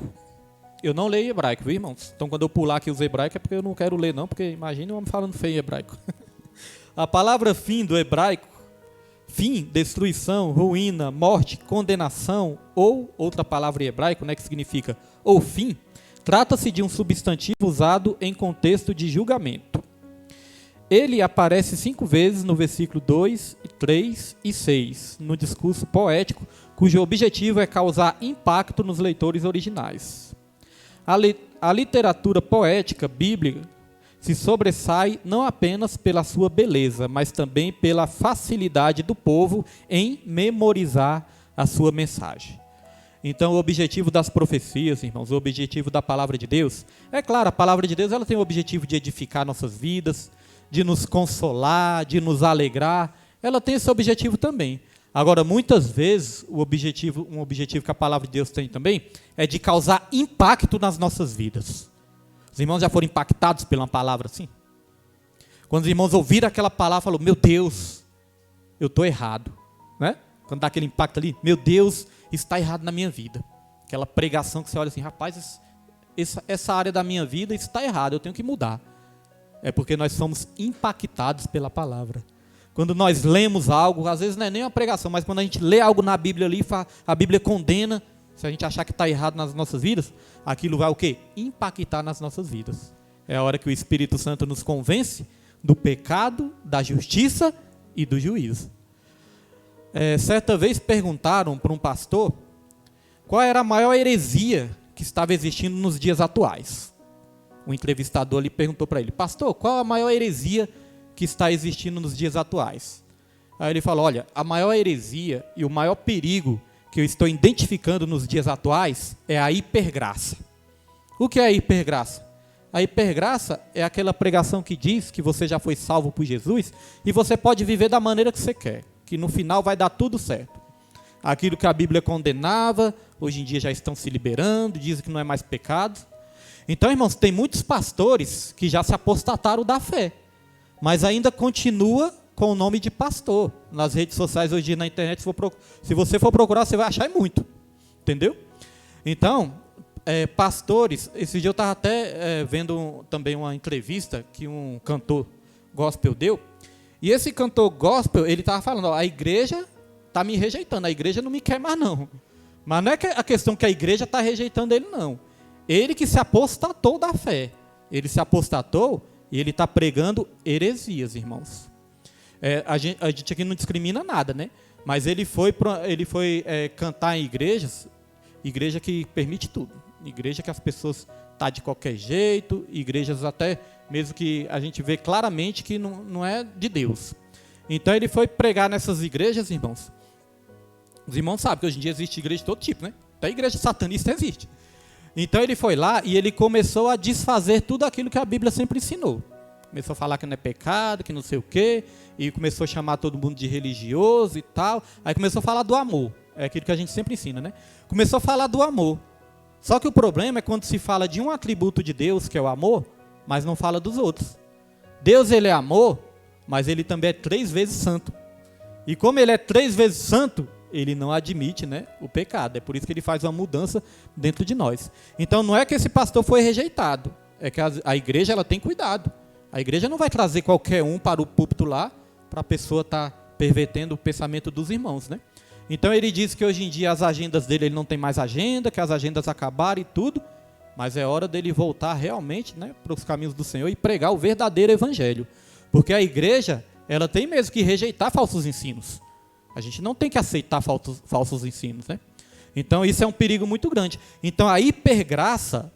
eu não leio hebraico, viu, irmãos? Então, quando eu pular aqui os hebraicos, é porque eu não quero ler, não, porque imagina um homem falando feio em hebraico. A palavra fim do hebraico, fim, destruição, ruína, morte, condenação, ou outra palavra em hebraico, né, que significa ou fim, trata-se de um substantivo usado em contexto de julgamento. Ele aparece 5 vezes no versículo 2, 3 e 6, no discurso poético, cujo objetivo é causar impacto nos leitores originais. A literatura poética bíblica se sobressai não apenas pela sua beleza, mas também pela facilidade do povo em memorizar a sua mensagem. Então, o objetivo das profecias, irmãos, o objetivo da palavra de Deus, é claro, a palavra de Deus ela tem o objetivo de edificar nossas vidas, de nos consolar, de nos alegrar, ela tem esse objetivo também. Agora, muitas vezes, um objetivo que a palavra de Deus tem também, é de causar impacto nas nossas vidas. Os irmãos já foram impactados pela palavra assim? Quando os irmãos ouviram aquela palavra, falaram, meu Deus, eu estou errado. Né? Quando dá aquele impacto ali, meu Deus, está errado na minha vida. Aquela pregação que você olha assim, rapaz, essa área da minha vida está errada, eu tenho que mudar. É porque nós somos impactados pela palavra. Quando nós lemos algo, às vezes não é nem uma pregação, mas quando a gente lê algo na Bíblia ali, a Bíblia condena, se a gente achar que está errado nas nossas vidas, aquilo vai o quê? Impactar nas nossas vidas. É a hora que o Espírito Santo nos convence do pecado, da justiça e do juízo. Certa vez perguntaram para um pastor qual era a maior heresia que estava existindo nos dias atuais. O entrevistador ali perguntou para ele, pastor, qual a maior heresia que está existindo nos dias atuais? Aí ele falou, olha, a maior heresia e o maior perigo que eu estou identificando nos dias atuais é a hipergraça. O que é a hipergraça? A hipergraça é aquela pregação que diz que você já foi salvo por Jesus e você pode viver da maneira que você quer, que no final vai dar tudo certo. Aquilo que a Bíblia condenava, hoje em dia já estão se liberando, dizem que não é mais pecado. Então, irmãos, tem muitos pastores que já se apostataram da fé, mas ainda continua com o nome de pastor. Nas redes sociais hoje em dia, na internet, se você for procurar, você vai achar muito. Entendeu? Então, pastores, esse dia eu estava até vendo também uma entrevista que um cantor gospel deu, e esse cantor gospel, ele estava falando, a igreja está me rejeitando, a igreja não me quer mais não. Mas não é a questão que a igreja está rejeitando ele, não. Ele que se apostatou da fé. Ele se apostatou e ele está pregando heresias, irmãos. A gente aqui não discrimina nada, né? Mas ele foi cantar em igreja que permite tudo. Igreja que as pessoas estão de qualquer jeito, igrejas até mesmo que a gente vê claramente que não é de Deus. Então ele foi pregar nessas igrejas, irmãos. Os irmãos sabem que hoje em dia existe igreja de todo tipo, né? Até igreja satanista existe. Então ele foi lá e ele começou a desfazer tudo aquilo que a Bíblia sempre ensinou. Começou a falar que não é pecado, que não sei o quê, e começou a chamar todo mundo de religioso e tal. Aí começou a falar do amor, é aquilo que a gente sempre ensina, né? Começou a falar do amor. Só que o problema é quando se fala de um atributo de Deus, que é o amor, mas não fala dos outros. Deus, ele é amor, mas ele também é 3 vezes santo. E como ele é 3 vezes santo, ele não admite, né, o pecado. É por isso que ele faz uma mudança dentro de nós. Então não é que esse pastor foi rejeitado, é que a igreja ela tem cuidado. A igreja não vai trazer qualquer um para o púlpito lá, para a pessoa estar pervertendo o pensamento dos irmãos, né? Então ele diz que hoje em dia as agendas dele, ele não tem mais agenda, que as agendas acabaram e tudo, mas é hora dele voltar realmente, né, para os caminhos do Senhor e pregar o verdadeiro evangelho. Porque a igreja, ela tem mesmo que rejeitar falsos ensinos. A gente não tem que aceitar falsos ensinos, né? Então, isso é um perigo muito grande. Então, a hipergraça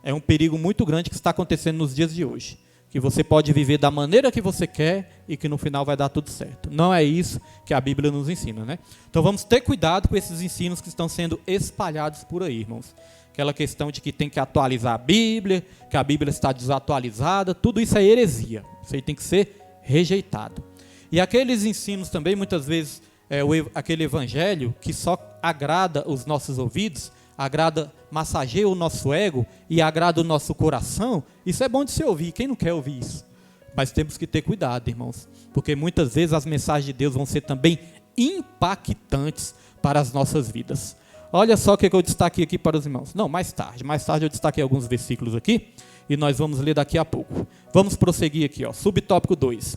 é um perigo muito grande que está acontecendo nos dias de hoje. Que você pode viver da maneira que você quer e que no final vai dar tudo certo. Não é isso que a Bíblia nos ensina, né? Então, vamos ter cuidado com esses ensinos que estão sendo espalhados por aí, irmãos. Aquela questão de que tem que atualizar a Bíblia, que a Bíblia está desatualizada, tudo isso é heresia. Isso aí tem que ser rejeitado. E aqueles ensinos também, muitas vezes, aquele evangelho que só agrada os nossos ouvidos, massageia o nosso ego e agrada o nosso coração, isso é bom de se ouvir, quem não quer ouvir isso? Mas temos que ter cuidado, irmãos, porque muitas vezes as mensagens de Deus vão ser também impactantes para as nossas vidas. Olha só o que eu destaquei aqui para os irmãos. Não, mais tarde eu destaquei alguns versículos aqui e nós vamos ler daqui a pouco. Vamos prosseguir aqui, ó, subtópico 2.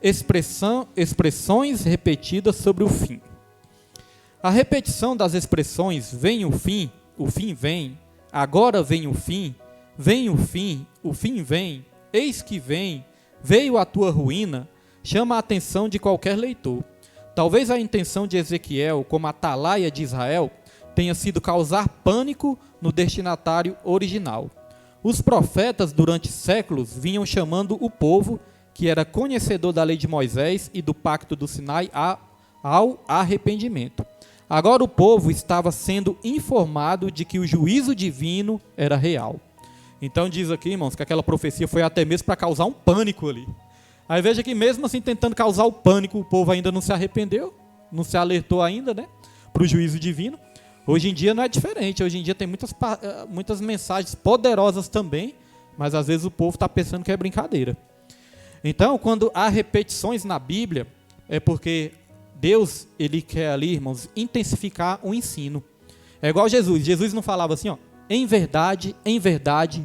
Expressões repetidas sobre o fim. A repetição das expressões vem o fim vem, agora vem o fim vem, eis que vem, veio a tua ruína, chama a atenção de qualquer leitor. Talvez a intenção de Ezequiel, como atalaia de Israel, tenha sido causar pânico no destinatário original. Os profetas, durante séculos, vinham chamando o povo, que era conhecedor da lei de Moisés e do pacto do Sinai, ao arrependimento. Agora o povo estava sendo informado de que o juízo divino era real. Então diz aqui, irmãos, que aquela profecia foi até mesmo para causar um pânico ali. Aí veja que mesmo assim, tentando causar o pânico, o povo ainda não se arrependeu, não se alertou ainda, né, para o juízo divino. Hoje em dia não é diferente, hoje em dia tem muitas mensagens poderosas também, mas às vezes o povo está pensando que é brincadeira. Então, quando há repetições na Bíblia, é porque Deus, ele quer ali, irmãos, intensificar o ensino. É igual Jesus. Jesus não falava assim, ó, em verdade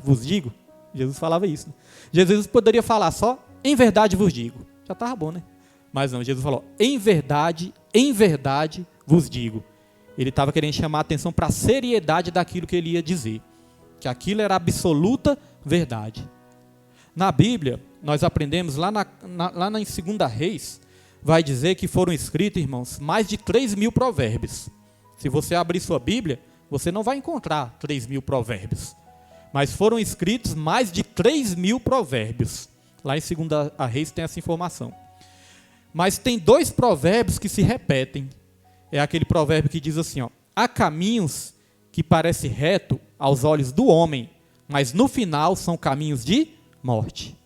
vos digo. Jesus falava isso. Né? Jesus poderia falar só, em verdade vos digo. Já estava bom, né? Mas não, Jesus falou, em verdade vos digo. Ele estava querendo chamar a atenção para a seriedade daquilo que ele ia dizer. Que aquilo era absoluta verdade. Na Bíblia, nós aprendemos, lá em 2 Reis, vai dizer que foram escritos, irmãos, mais de 3.000 provérbios. Se você abrir sua Bíblia, você não vai encontrar 3.000 provérbios. Mas foram escritos mais de 3.000 provérbios. Lá em 2 Reis tem essa informação. Mas tem 2 provérbios que se repetem. É aquele provérbio que diz assim, ó, há caminhos que parecem reto aos olhos do homem, mas no final são caminhos de morte.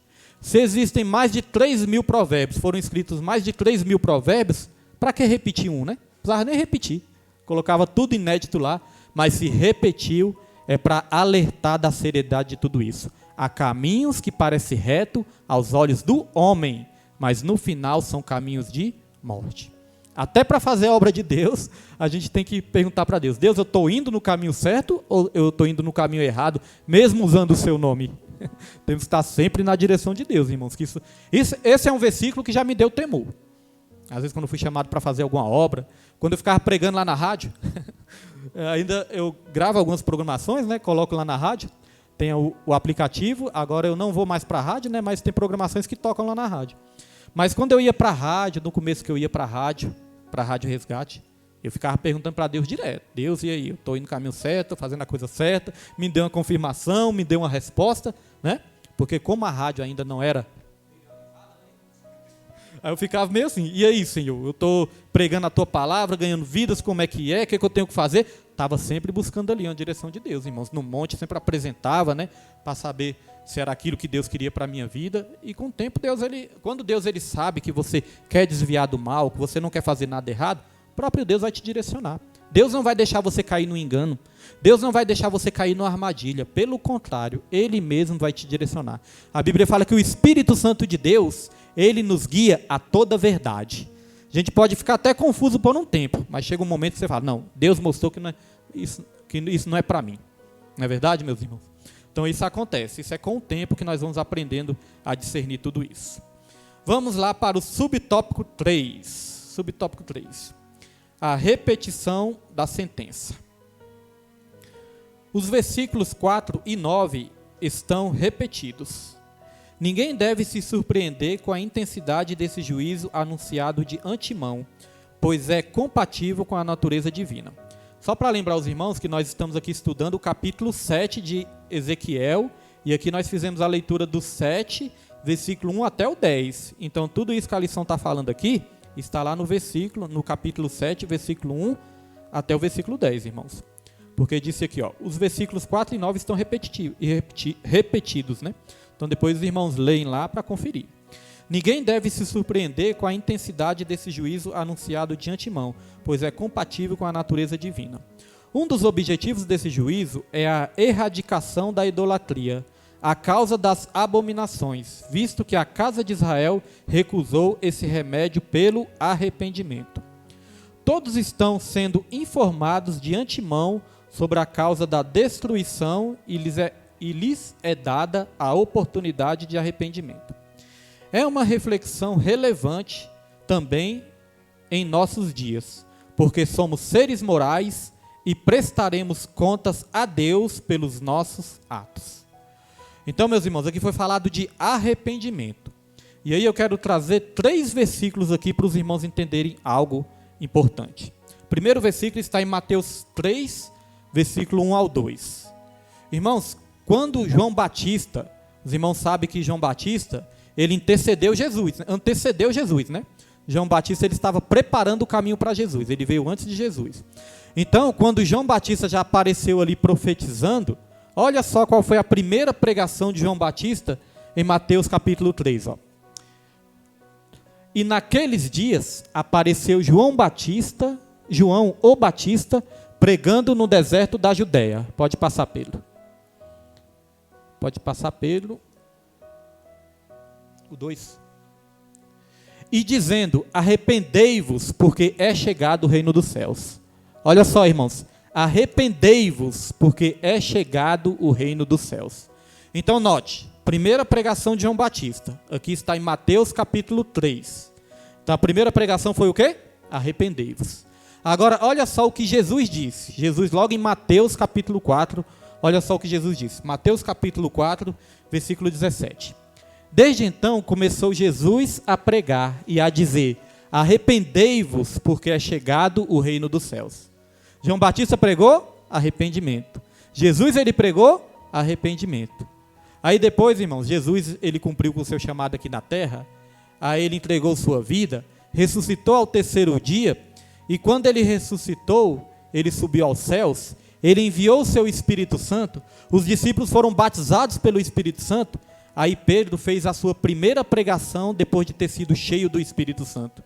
Se existem mais de 3.000 provérbios, foram escritos mais de 3.000 provérbios, para que repetir um, né? Não precisava nem repetir. Colocava tudo inédito lá, mas se repetiu, é para alertar da seriedade de tudo isso. Há caminhos que parecem reto aos olhos do homem, mas no final são caminhos de morte. Até para fazer a obra de Deus, a gente tem que perguntar para Deus, Deus, eu estou indo no caminho certo ou eu estou indo no caminho errado, mesmo usando o seu nome? Temos que estar sempre na direção de Deus, irmãos. Que esse é um versículo que já me deu temor. Às vezes quando eu fui chamado para fazer alguma obra, quando eu ficava pregando lá na rádio, ainda eu gravo algumas programações, né, coloco lá na rádio, tem o aplicativo, agora eu não vou mais para a rádio, né, mas tem programações que tocam lá na rádio. Mas quando eu ia para a rádio, no começo que eu ia para a Rádio Resgate, eu ficava perguntando para Deus direto, Deus, e aí, eu estou indo no caminho certo, estou fazendo a coisa certa, me deu uma confirmação, me deu uma resposta, né? Porque como a rádio ainda não era, aí eu ficava meio assim, e aí, Senhor, eu estou pregando a Tua palavra, ganhando vidas, como é que o que eu tenho que fazer? Estava sempre buscando ali uma direção de Deus, irmãos, no monte, sempre apresentava, né? Para saber se era aquilo que Deus queria para a minha vida, e com o tempo, quando Deus ele sabe que você quer desviar do mal, que você não quer fazer nada errado, o próprio Deus vai te direcionar. Deus não vai deixar você cair no engano. Deus não vai deixar você cair numa armadilha. Pelo contrário, Ele mesmo vai te direcionar. A Bíblia fala que o Espírito Santo de Deus, Ele nos guia a toda verdade. A gente pode ficar até confuso por um tempo, mas chega um momento que você fala, não, Deus mostrou que isso não é para mim. Não é verdade, meus irmãos? Então isso acontece. Isso é com o tempo que nós vamos aprendendo a discernir tudo isso. Vamos lá para o subtópico 3. Subtópico 3. A repetição da sentença. Os versículos 4 e 9 estão repetidos. Ninguém deve se surpreender com a intensidade desse juízo anunciado de antemão, pois é compatível com a natureza divina. Só para lembrar os irmãos que nós estamos aqui estudando o capítulo 7 de Ezequiel, e aqui nós fizemos a leitura do 7, versículo 1 até o 10. Então, tudo isso que a lição está falando aqui, está lá no capítulo 7, versículo 1 até o versículo 10, irmãos. Porque disse aqui, os versículos 4 e 9 estão repetidos, né? Então, depois os irmãos leem lá para conferir. Ninguém deve se surpreender com a intensidade desse juízo anunciado de antemão, pois é compatível com a natureza divina. Um dos objetivos desse juízo é a erradicação da idolatria, a causa das abominações, visto que a casa de Israel recusou esse remédio pelo arrependimento. Todos estão sendo informados de antemão sobre a causa da destruição e lhes é dada a oportunidade de arrependimento. É uma reflexão relevante também em nossos dias, porque somos seres morais e prestaremos contas a Deus pelos nossos atos. Então, meus irmãos, aqui foi falado de arrependimento. E aí eu quero trazer 3 versículos aqui para os irmãos entenderem algo importante. O primeiro versículo está em Mateus 3, versículo 1 ao 2. Irmãos, quando João Batista, os irmãos sabem que João Batista, ele antecedeu Jesus, né? João Batista, ele estava preparando o caminho para Jesus, ele veio antes de Jesus. Então, quando João Batista já apareceu ali profetizando, olha só qual foi a primeira pregação de João Batista em Mateus capítulo 3. E naqueles dias apareceu João o Batista, pregando no deserto da Judéia. Pode passar, Pedro. O 2. E dizendo, arrependei-vos, porque é chegado o reino dos céus. Olha só, irmãos, arrependei-vos, porque é chegado o reino dos céus. Então note, primeira pregação de João Batista, aqui está em Mateus capítulo 3. Então a primeira pregação foi o quê? Arrependei-vos. Agora, olha só o que Jesus disse. Jesus, logo em Mateus capítulo 4, olha só o que Jesus disse. Mateus capítulo 4, versículo 17. Desde então começou Jesus a pregar e a dizer, arrependei-vos, porque é chegado o reino dos céus. João Batista pregou arrependimento. Jesus, ele pregou arrependimento. Aí depois, irmãos, Jesus, ele cumpriu com o seu chamado aqui na terra, aí ele entregou sua vida, ressuscitou ao 3º dia, e quando ele ressuscitou, ele subiu aos céus, ele enviou o seu Espírito Santo, os discípulos foram batizados pelo Espírito Santo, aí Pedro fez a sua primeira pregação depois de ter sido cheio do Espírito Santo.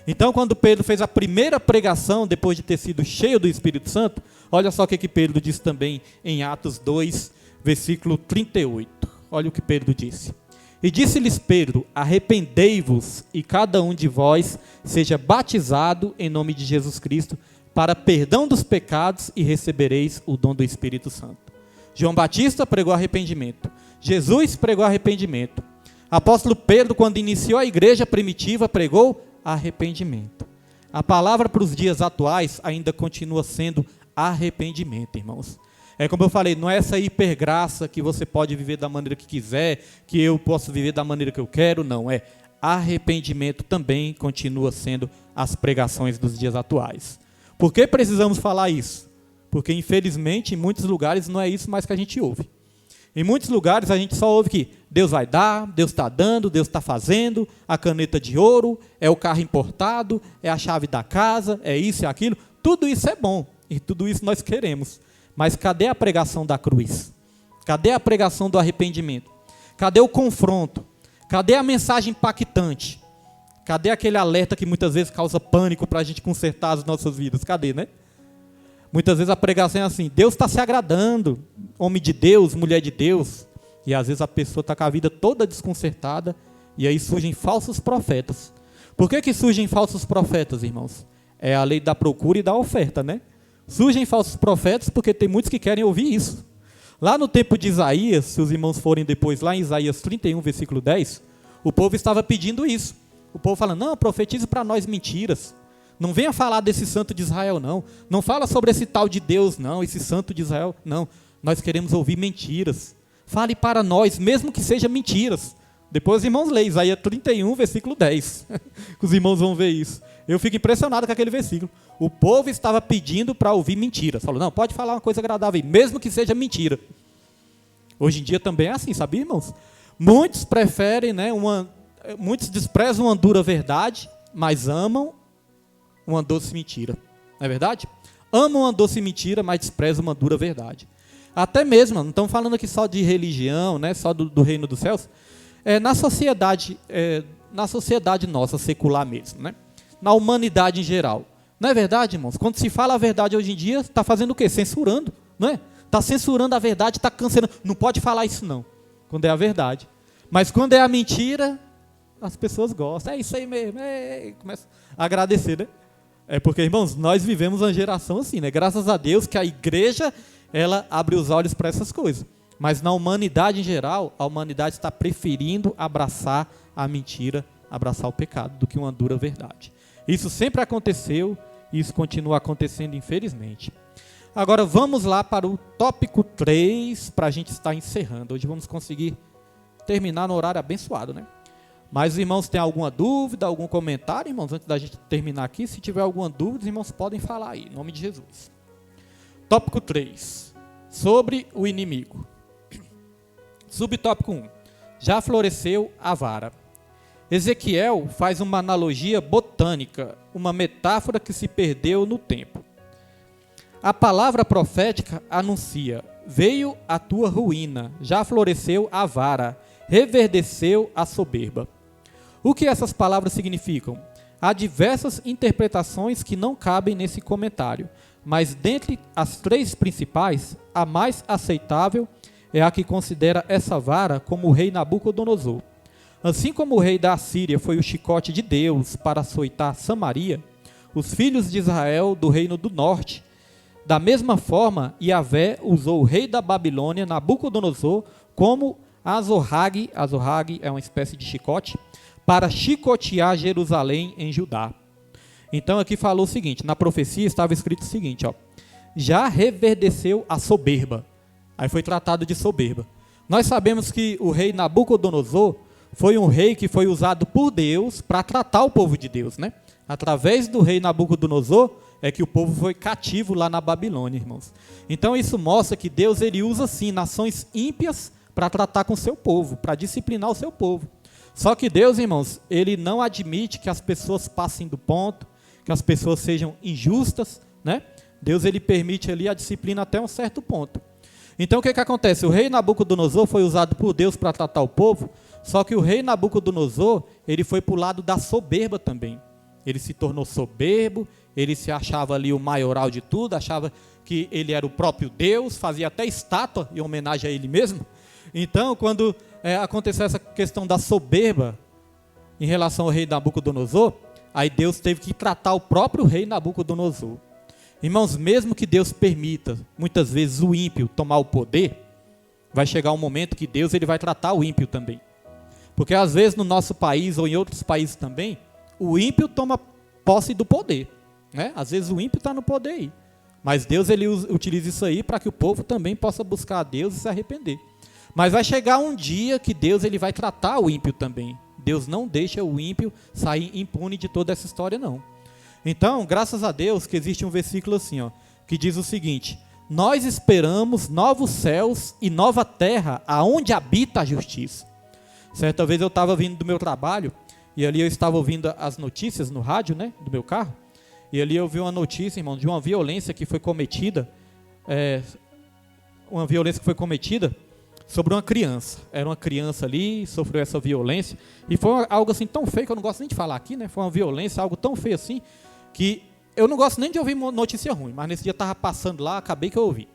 Então, quando Pedro fez a primeira pregação depois de ter sido cheio do Espírito Santo, olha só o que Pedro disse também em Atos 2, versículo 38. Olha o que Pedro disse. E disse-lhes Pedro, arrependei-vos e cada um de vós seja batizado em nome de Jesus Cristo para perdão dos pecados e recebereis o dom do Espírito Santo. João Batista pregou arrependimento. Jesus pregou arrependimento. Apóstolo Pedro, quando iniciou a igreja primitiva, pregou arrependimento. A palavra para os dias atuais ainda continua sendo arrependimento, irmãos. É como eu falei, não é essa hipergraça que você pode viver da maneira que quiser, que eu posso viver da maneira que eu quero, não. É arrependimento também continua sendo as pregações dos dias atuais. Por que precisamos falar isso? Porque, infelizmente, em muitos lugares não é isso mais que a gente ouve. Em muitos lugares a gente só ouve que Deus vai dar, Deus está dando, Deus está fazendo, a caneta de ouro, é o carro importado, é a chave da casa, é isso e aquilo. Tudo isso é bom e tudo isso nós queremos. Mas cadê a pregação da cruz? Cadê a pregação do arrependimento? Cadê o confronto? Cadê a mensagem impactante? Cadê aquele alerta que muitas vezes causa pânico para a gente consertar as nossas vidas? Cadê, né? Muitas vezes a pregação é assim, Deus está se agradando, homem de Deus, mulher de Deus, e às vezes a pessoa está com a vida toda desconcertada, e aí surgem falsos profetas. Por que surgem falsos profetas, irmãos? É a lei da procura e da oferta, né? Surgem falsos profetas porque tem muitos que querem ouvir isso. Lá no tempo de Isaías, se os irmãos forem depois lá em Isaías 31, versículo 10, o povo estava pedindo isso. O povo falando, não, profetize para nós mentiras. Não venha falar desse santo de Israel, não. Não fala sobre esse tal de Deus, não. Esse santo de Israel, não. Nós queremos ouvir mentiras. Fale para nós, mesmo que seja mentiras. Depois os irmãos leem Isaías 31, versículo 10. Os irmãos vão ver isso. Eu fico impressionado com aquele versículo. O povo estava pedindo para ouvir mentiras. Falou, não, pode falar uma coisa agradável aí, mesmo que seja mentira. Hoje em dia também é assim, sabia, irmãos? Muitos preferem, né, muitos desprezam uma dura verdade, mas amam uma doce mentira. Não é verdade? Amam uma doce mentira, mas desprezam uma dura verdade. Até mesmo, não estamos falando aqui só de religião, né, só do reino dos céus, na sociedade nossa secular mesmo, né? Na humanidade em geral. Não é verdade, irmãos? Quando se fala a verdade hoje em dia, está fazendo o quê? Censurando, não é? Está censurando a verdade, está cancelando. Não pode falar isso não, quando é a verdade. Mas quando é a mentira, as pessoas gostam. É isso aí mesmo. Começa a agradecer, né? É porque, irmãos, nós vivemos uma geração assim, né? Graças a Deus que a igreja, ela abre os olhos para essas coisas. Mas na humanidade em geral, a humanidade está preferindo abraçar a mentira, abraçar o pecado, do que uma dura verdade. Isso sempre aconteceu e isso continua acontecendo, infelizmente. Agora vamos lá para o tópico 3, para a gente estar encerrando. Hoje vamos conseguir terminar no horário abençoado, né? Mas os irmãos têm alguma dúvida, algum comentário, irmãos, antes da gente terminar aqui? Se tiver alguma dúvida, os irmãos podem falar aí, em nome de Jesus. Tópico 3, sobre o inimigo. Subtópico 1, já floresceu a vara. Ezequiel faz uma analogia botânica, uma metáfora que se perdeu no tempo. A palavra profética anuncia, veio a tua ruína, já floresceu a vara, reverdeceu a soberba. O que essas palavras significam? Há diversas interpretações que não cabem nesse comentário, mas dentre as 3 principais, a mais aceitável é a que considera essa vara como o rei Nabucodonosor. Assim como o rei da Assíria foi o chicote de Deus para açoitar Samaria, os filhos de Israel do reino do norte, da mesma forma, Yahvé usou o rei da Babilônia, Nabucodonosor, como azorrague é uma espécie de chicote, para chicotear Jerusalém em Judá. Então aqui falou o seguinte, na profecia estava escrito o seguinte, já reverdeceu a soberba. Aí foi tratado de soberba. Nós sabemos que o rei Nabucodonosor foi um rei que foi usado por Deus para tratar o povo de Deus, né? Através do rei Nabucodonosor é que o povo foi cativo lá na Babilônia, irmãos. Então isso mostra que Deus ele usa sim nações ímpias para tratar com o seu povo, para disciplinar o seu povo. Só que Deus, irmãos, ele não admite que as pessoas passem do ponto, que as pessoas sejam injustas, né? Deus ele permite ali a disciplina até um certo ponto. Então o que acontece? O rei Nabucodonosor foi usado por Deus para tratar o povo, só que o rei Nabucodonosor, ele foi para o lado da soberba também. Ele se tornou soberbo, ele se achava ali o maioral de tudo, achava que ele era o próprio Deus, fazia até estátua em homenagem a ele mesmo. Então, quando aconteceu essa questão da soberba em relação ao rei Nabucodonosor, aí Deus teve que tratar o próprio rei Nabucodonosor. Irmãos, mesmo que Deus permita, muitas vezes, o ímpio tomar o poder, vai chegar um momento que Deus ele vai tratar o ímpio também. Porque às vezes no nosso país ou em outros países também, o ímpio toma posse do poder, né? Às vezes o ímpio está no poder aí. Mas Deus ele utiliza isso aí para que o povo também possa buscar a Deus e se arrepender. Mas vai chegar um dia que Deus ele vai tratar o ímpio também. Deus não deixa o ímpio sair impune de toda essa história, não. Então, graças a Deus que existe um versículo assim, que diz o seguinte, nós esperamos novos céus e nova terra, aonde habita a justiça. Certa vez eu estava vindo do meu trabalho, e ali eu estava ouvindo as notícias no rádio, né, do meu carro, e ali eu vi uma notícia, irmão, de uma violência que foi cometida, sobre uma criança. Era uma criança ali, sofreu essa violência, e foi algo assim tão feio, que eu não gosto nem de falar aqui, né, foi uma violência, algo tão feio assim, que eu não gosto nem de ouvir notícia ruim, mas nesse dia eu estava passando lá, acabei que eu ouvi.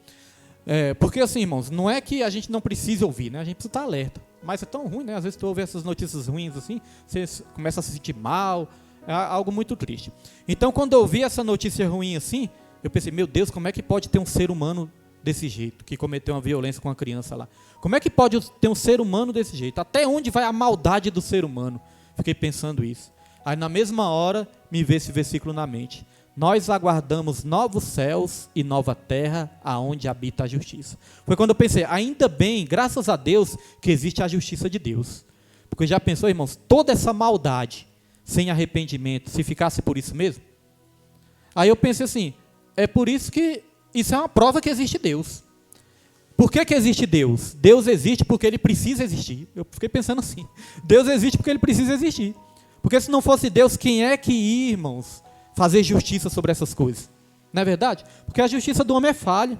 Porque assim, irmãos, não é que a gente não precise ouvir, né, a gente precisa estar alerta, mas é tão ruim, né, às vezes tu ouve essas notícias ruins assim, você começa a se sentir mal, é algo muito triste. Então quando eu ouvi essa notícia ruim assim, eu pensei, meu Deus, como é que pode ter um ser humano desse jeito, que cometeu uma violência com uma criança lá? Como é que pode ter um ser humano desse jeito? Até onde vai a maldade do ser humano? Fiquei pensando isso. Aí na mesma hora me veio esse versículo na mente. Nós aguardamos novos céus e nova terra, aonde habita a justiça. Foi quando eu pensei, ainda bem, graças a Deus, que existe a justiça de Deus. Porque já pensou, irmãos, toda essa maldade, sem arrependimento, se ficasse por isso mesmo? Aí eu pensei assim, é por isso que isso é uma prova que existe Deus. Por que existe Deus? Deus existe porque Ele precisa existir. Eu fiquei pensando assim, Deus existe porque Ele precisa existir. Porque se não fosse Deus, quem é que ia, irmãos, fazer justiça sobre essas coisas? Não é verdade? Porque a justiça do homem é falha.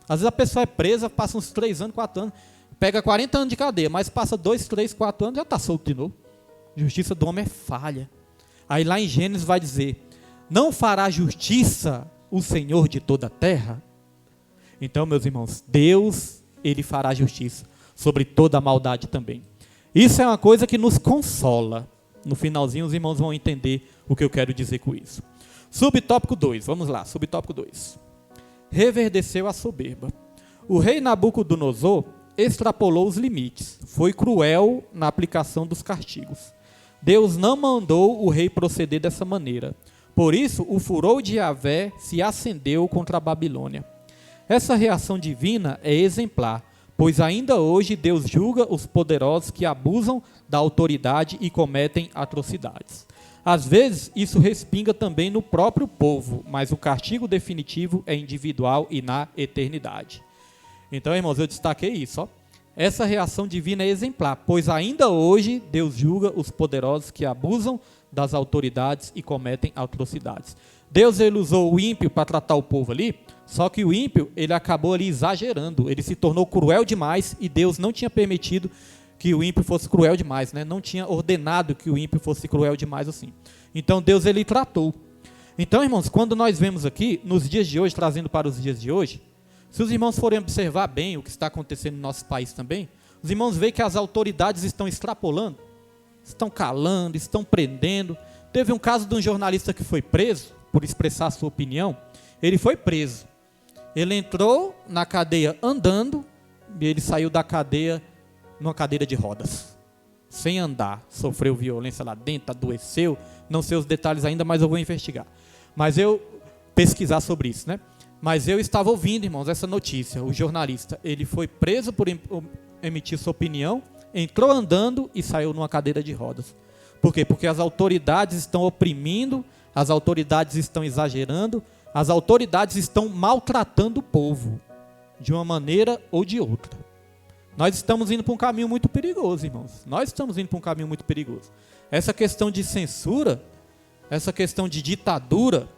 Às vezes a pessoa é presa, passa uns 3 anos, 4 anos, pega 40 anos de cadeia, mas passa 2, 3, 4 anos, já está solto de novo. A justiça do homem é falha. Aí lá em Gênesis vai dizer, não fará justiça o Senhor de toda a terra? Então, meus irmãos, Deus, Ele fará justiça sobre toda a maldade também. Isso é uma coisa que nos consola. No finalzinho os irmãos vão entender o que eu quero dizer com isso. Subtópico 2, vamos lá, subtópico 2. Reverdeceu a soberba. O rei Nabucodonosor extrapolou os limites, foi cruel na aplicação dos castigos. Deus não mandou o rei proceder dessa maneira. Por isso, o furor de Yahvé se acendeu contra a Babilônia. Essa reação divina é exemplar, pois ainda hoje Deus julga os poderosos que abusam da autoridade e cometem atrocidades. Às vezes, isso respinga também no próprio povo, mas o castigo definitivo é individual e na eternidade. Então, irmãos, eu destaquei isso. Ó. Essa reação divina é exemplar, pois ainda hoje Deus julga os poderosos que abusam das autoridades e cometem atrocidades. Deus ele usou o ímpio para tratar o povo ali, só que o ímpio ele acabou ali exagerando, ele se tornou cruel demais e Deus não tinha permitido que o ímpio fosse cruel demais, né? Não tinha ordenado que o ímpio fosse cruel demais assim. Então Deus ele tratou. Então, irmãos, quando nós vemos aqui, nos dias de hoje, trazendo para os dias de hoje, se os irmãos forem observar bem o que está acontecendo no nosso país também, os irmãos veem que as autoridades estão extrapolando, estão calando, estão prendendo. Teve um caso de um jornalista que foi preso por expressar a sua opinião. Ele foi preso. Ele entrou na cadeia andando e ele saiu da cadeia numa cadeira de rodas, sem andar. Sofreu violência lá dentro, adoeceu. Não sei os detalhes ainda, mas eu vou investigar. Mas eu pesquisar sobre isso, né? Mas eu estava ouvindo, irmãos, essa notícia. O jornalista, ele foi preso por emitir sua opinião, entrou andando e saiu numa cadeira de rodas. Por quê? Porque as autoridades estão oprimindo, as autoridades estão exagerando, as autoridades estão maltratando o povo, de uma maneira ou de outra. Nós estamos indo para um caminho muito perigoso, irmãos. Nós estamos indo para um caminho muito perigoso. Essa questão de censura, essa questão de ditadura,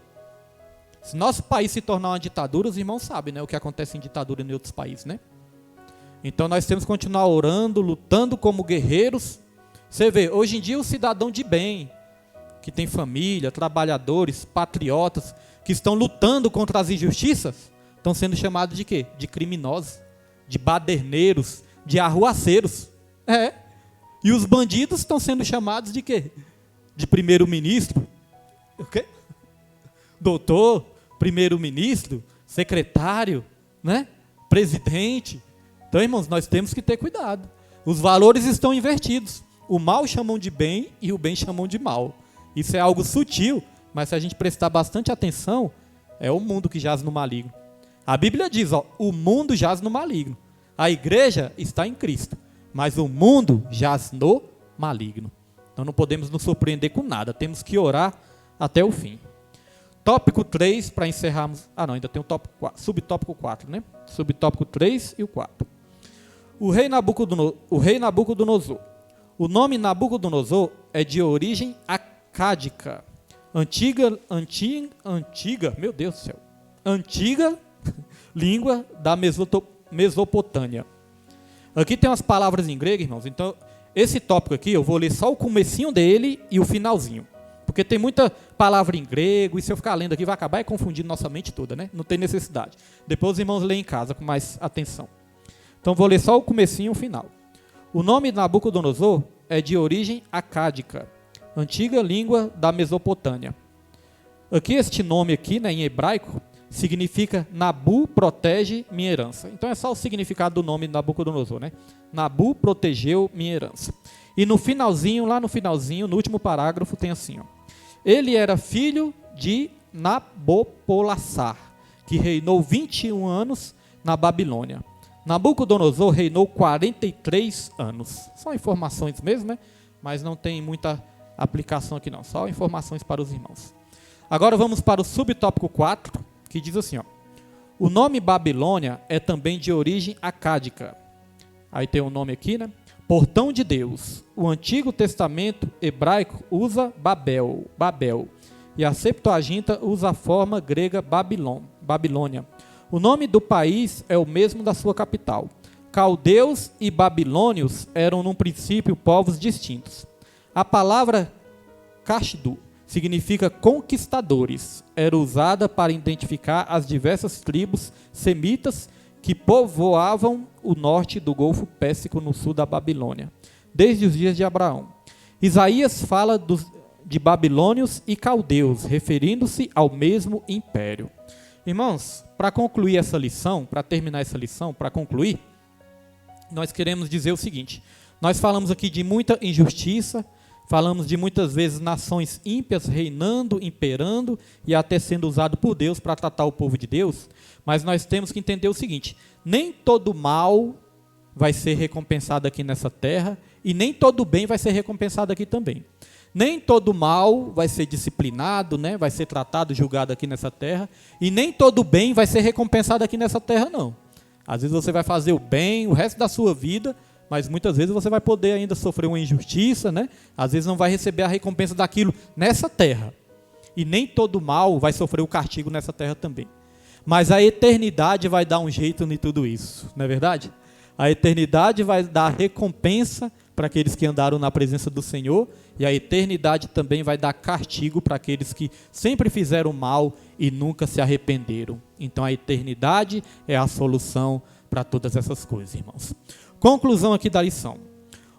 se nosso país se tornar uma ditadura, os irmãos sabem, né, o que acontece em ditadura em outros países, né? Então nós temos que continuar orando, lutando como guerreiros. Você vê, hoje em dia o cidadão de bem, que tem família, trabalhadores, patriotas, que estão lutando contra as injustiças, estão sendo chamados de quê? De criminosos, de baderneiros, de arruaceiros. É. E os bandidos estão sendo chamados de quê? De primeiro-ministro. O quê? Doutor, primeiro-ministro, secretário, né? Presidente. Então, irmãos, nós temos que ter cuidado. Os valores estão invertidos. O mal chamam de bem e o bem chamam de mal. Isso é algo sutil, mas se a gente prestar bastante atenção, é o mundo que jaz no maligno. A Bíblia diz, ó, o mundo jaz no maligno. A igreja está em Cristo, mas o mundo jaz no maligno. Então não podemos nos surpreender com nada, temos que orar até o fim. Tópico 3, para encerrarmos. Ah, não, ainda tem o tópico 4, subtópico 4, né? Subtópico 3 e o 4. O rei Nabucodonosor. O nome Nabucodonosor é de origem acádica. Antiga, meu Deus do céu. Antiga língua da Mesopotâmia. Aqui tem umas palavras em grego, irmãos. Então, esse tópico aqui, eu vou ler só o comecinho dele e o finalzinho. Porque tem muita palavra em grego, e se eu ficar lendo aqui, vai acabar confundindo nossa mente toda, né? Não tem necessidade. Depois os irmãos leem em casa com mais atenção. Então, vou ler só o comecinho e o final. O nome de Nabucodonosor é de origem acádica, antiga língua da Mesopotâmia. Aqui, este nome aqui, né, em hebraico, significa Nabu protege minha herança. Então é só o significado do nome de Nabucodonosor, né? Nabu protegeu minha herança. E no finalzinho, lá no finalzinho, no último parágrafo, tem assim, ó. Ele era filho de Nabopolassar, que reinou 21 anos na Babilônia. Nabucodonosor reinou 43 anos. São informações mesmo, né? Mas não tem muita aplicação aqui não, só informações para os irmãos. Agora vamos para o subtópico 4, que diz assim, ó: o nome Babilônia é também de origem acádica. Aí tem um nome aqui, né? Portão de Deus. O Antigo Testamento hebraico usa Babel, e a Septuaginta usa a forma grega Babilônia. O nome do país é o mesmo da sua capital. Caldeus e babilônios eram, num princípio, povos distintos. A palavra Kashdu significa conquistadores. Era usada para identificar as diversas tribos semitas que povoavam o norte do Golfo Pérsico no sul da Babilônia, desde os dias de Abraão. Isaías fala de babilônios e caldeus, referindo-se ao mesmo império. Irmãos, para concluir essa lição, para terminar essa lição, para concluir, nós queremos dizer o seguinte: nós falamos aqui de muita injustiça, falamos de muitas vezes nações ímpias reinando, imperando e até sendo usado por Deus para tratar o povo de Deus, mas nós temos que entender o seguinte: nem todo mal vai ser recompensado aqui nessa terra e nem todo bem vai ser recompensado aqui também. Nem todo mal vai ser disciplinado, né, vai ser tratado, julgado aqui nessa terra, e nem todo bem vai ser recompensado aqui nessa terra, não. Às vezes você vai fazer o bem o resto da sua vida, mas muitas vezes você vai poder ainda sofrer uma injustiça, né? Às vezes não vai receber a recompensa daquilo nessa terra. E nem todo mal vai sofrer o castigo nessa terra também. Mas a eternidade vai dar um jeito em tudo isso, não é verdade? A eternidade vai dar recompensa para aqueles que andaram na presença do Senhor, e a eternidade também vai dar castigo para aqueles que sempre fizeram mal e nunca se arrependeram. Então a eternidade é a solução para todas essas coisas, irmãos. Conclusão aqui da lição.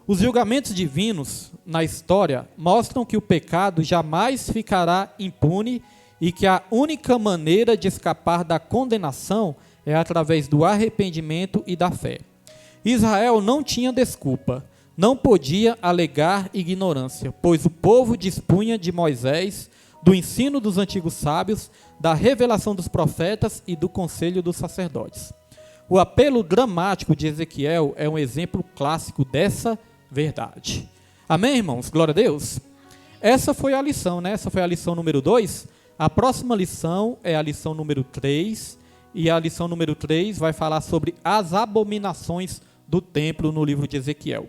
Os julgamentos divinos na história mostram que o pecado jamais ficará impune e que a única maneira de escapar da condenação é através do arrependimento e da fé. Israel não tinha desculpa, não podia alegar ignorância, pois o povo dispunha de Moisés, do ensino dos antigos sábios, da revelação dos profetas e do conselho dos sacerdotes. O apelo dramático de Ezequiel é um exemplo clássico dessa verdade. Amém, irmãos? Glória a Deus. Essa foi a lição, né? Essa foi a lição número 2. A próxima lição é a lição número 3. E a lição número 3 vai falar sobre as abominações do templo no livro de Ezequiel.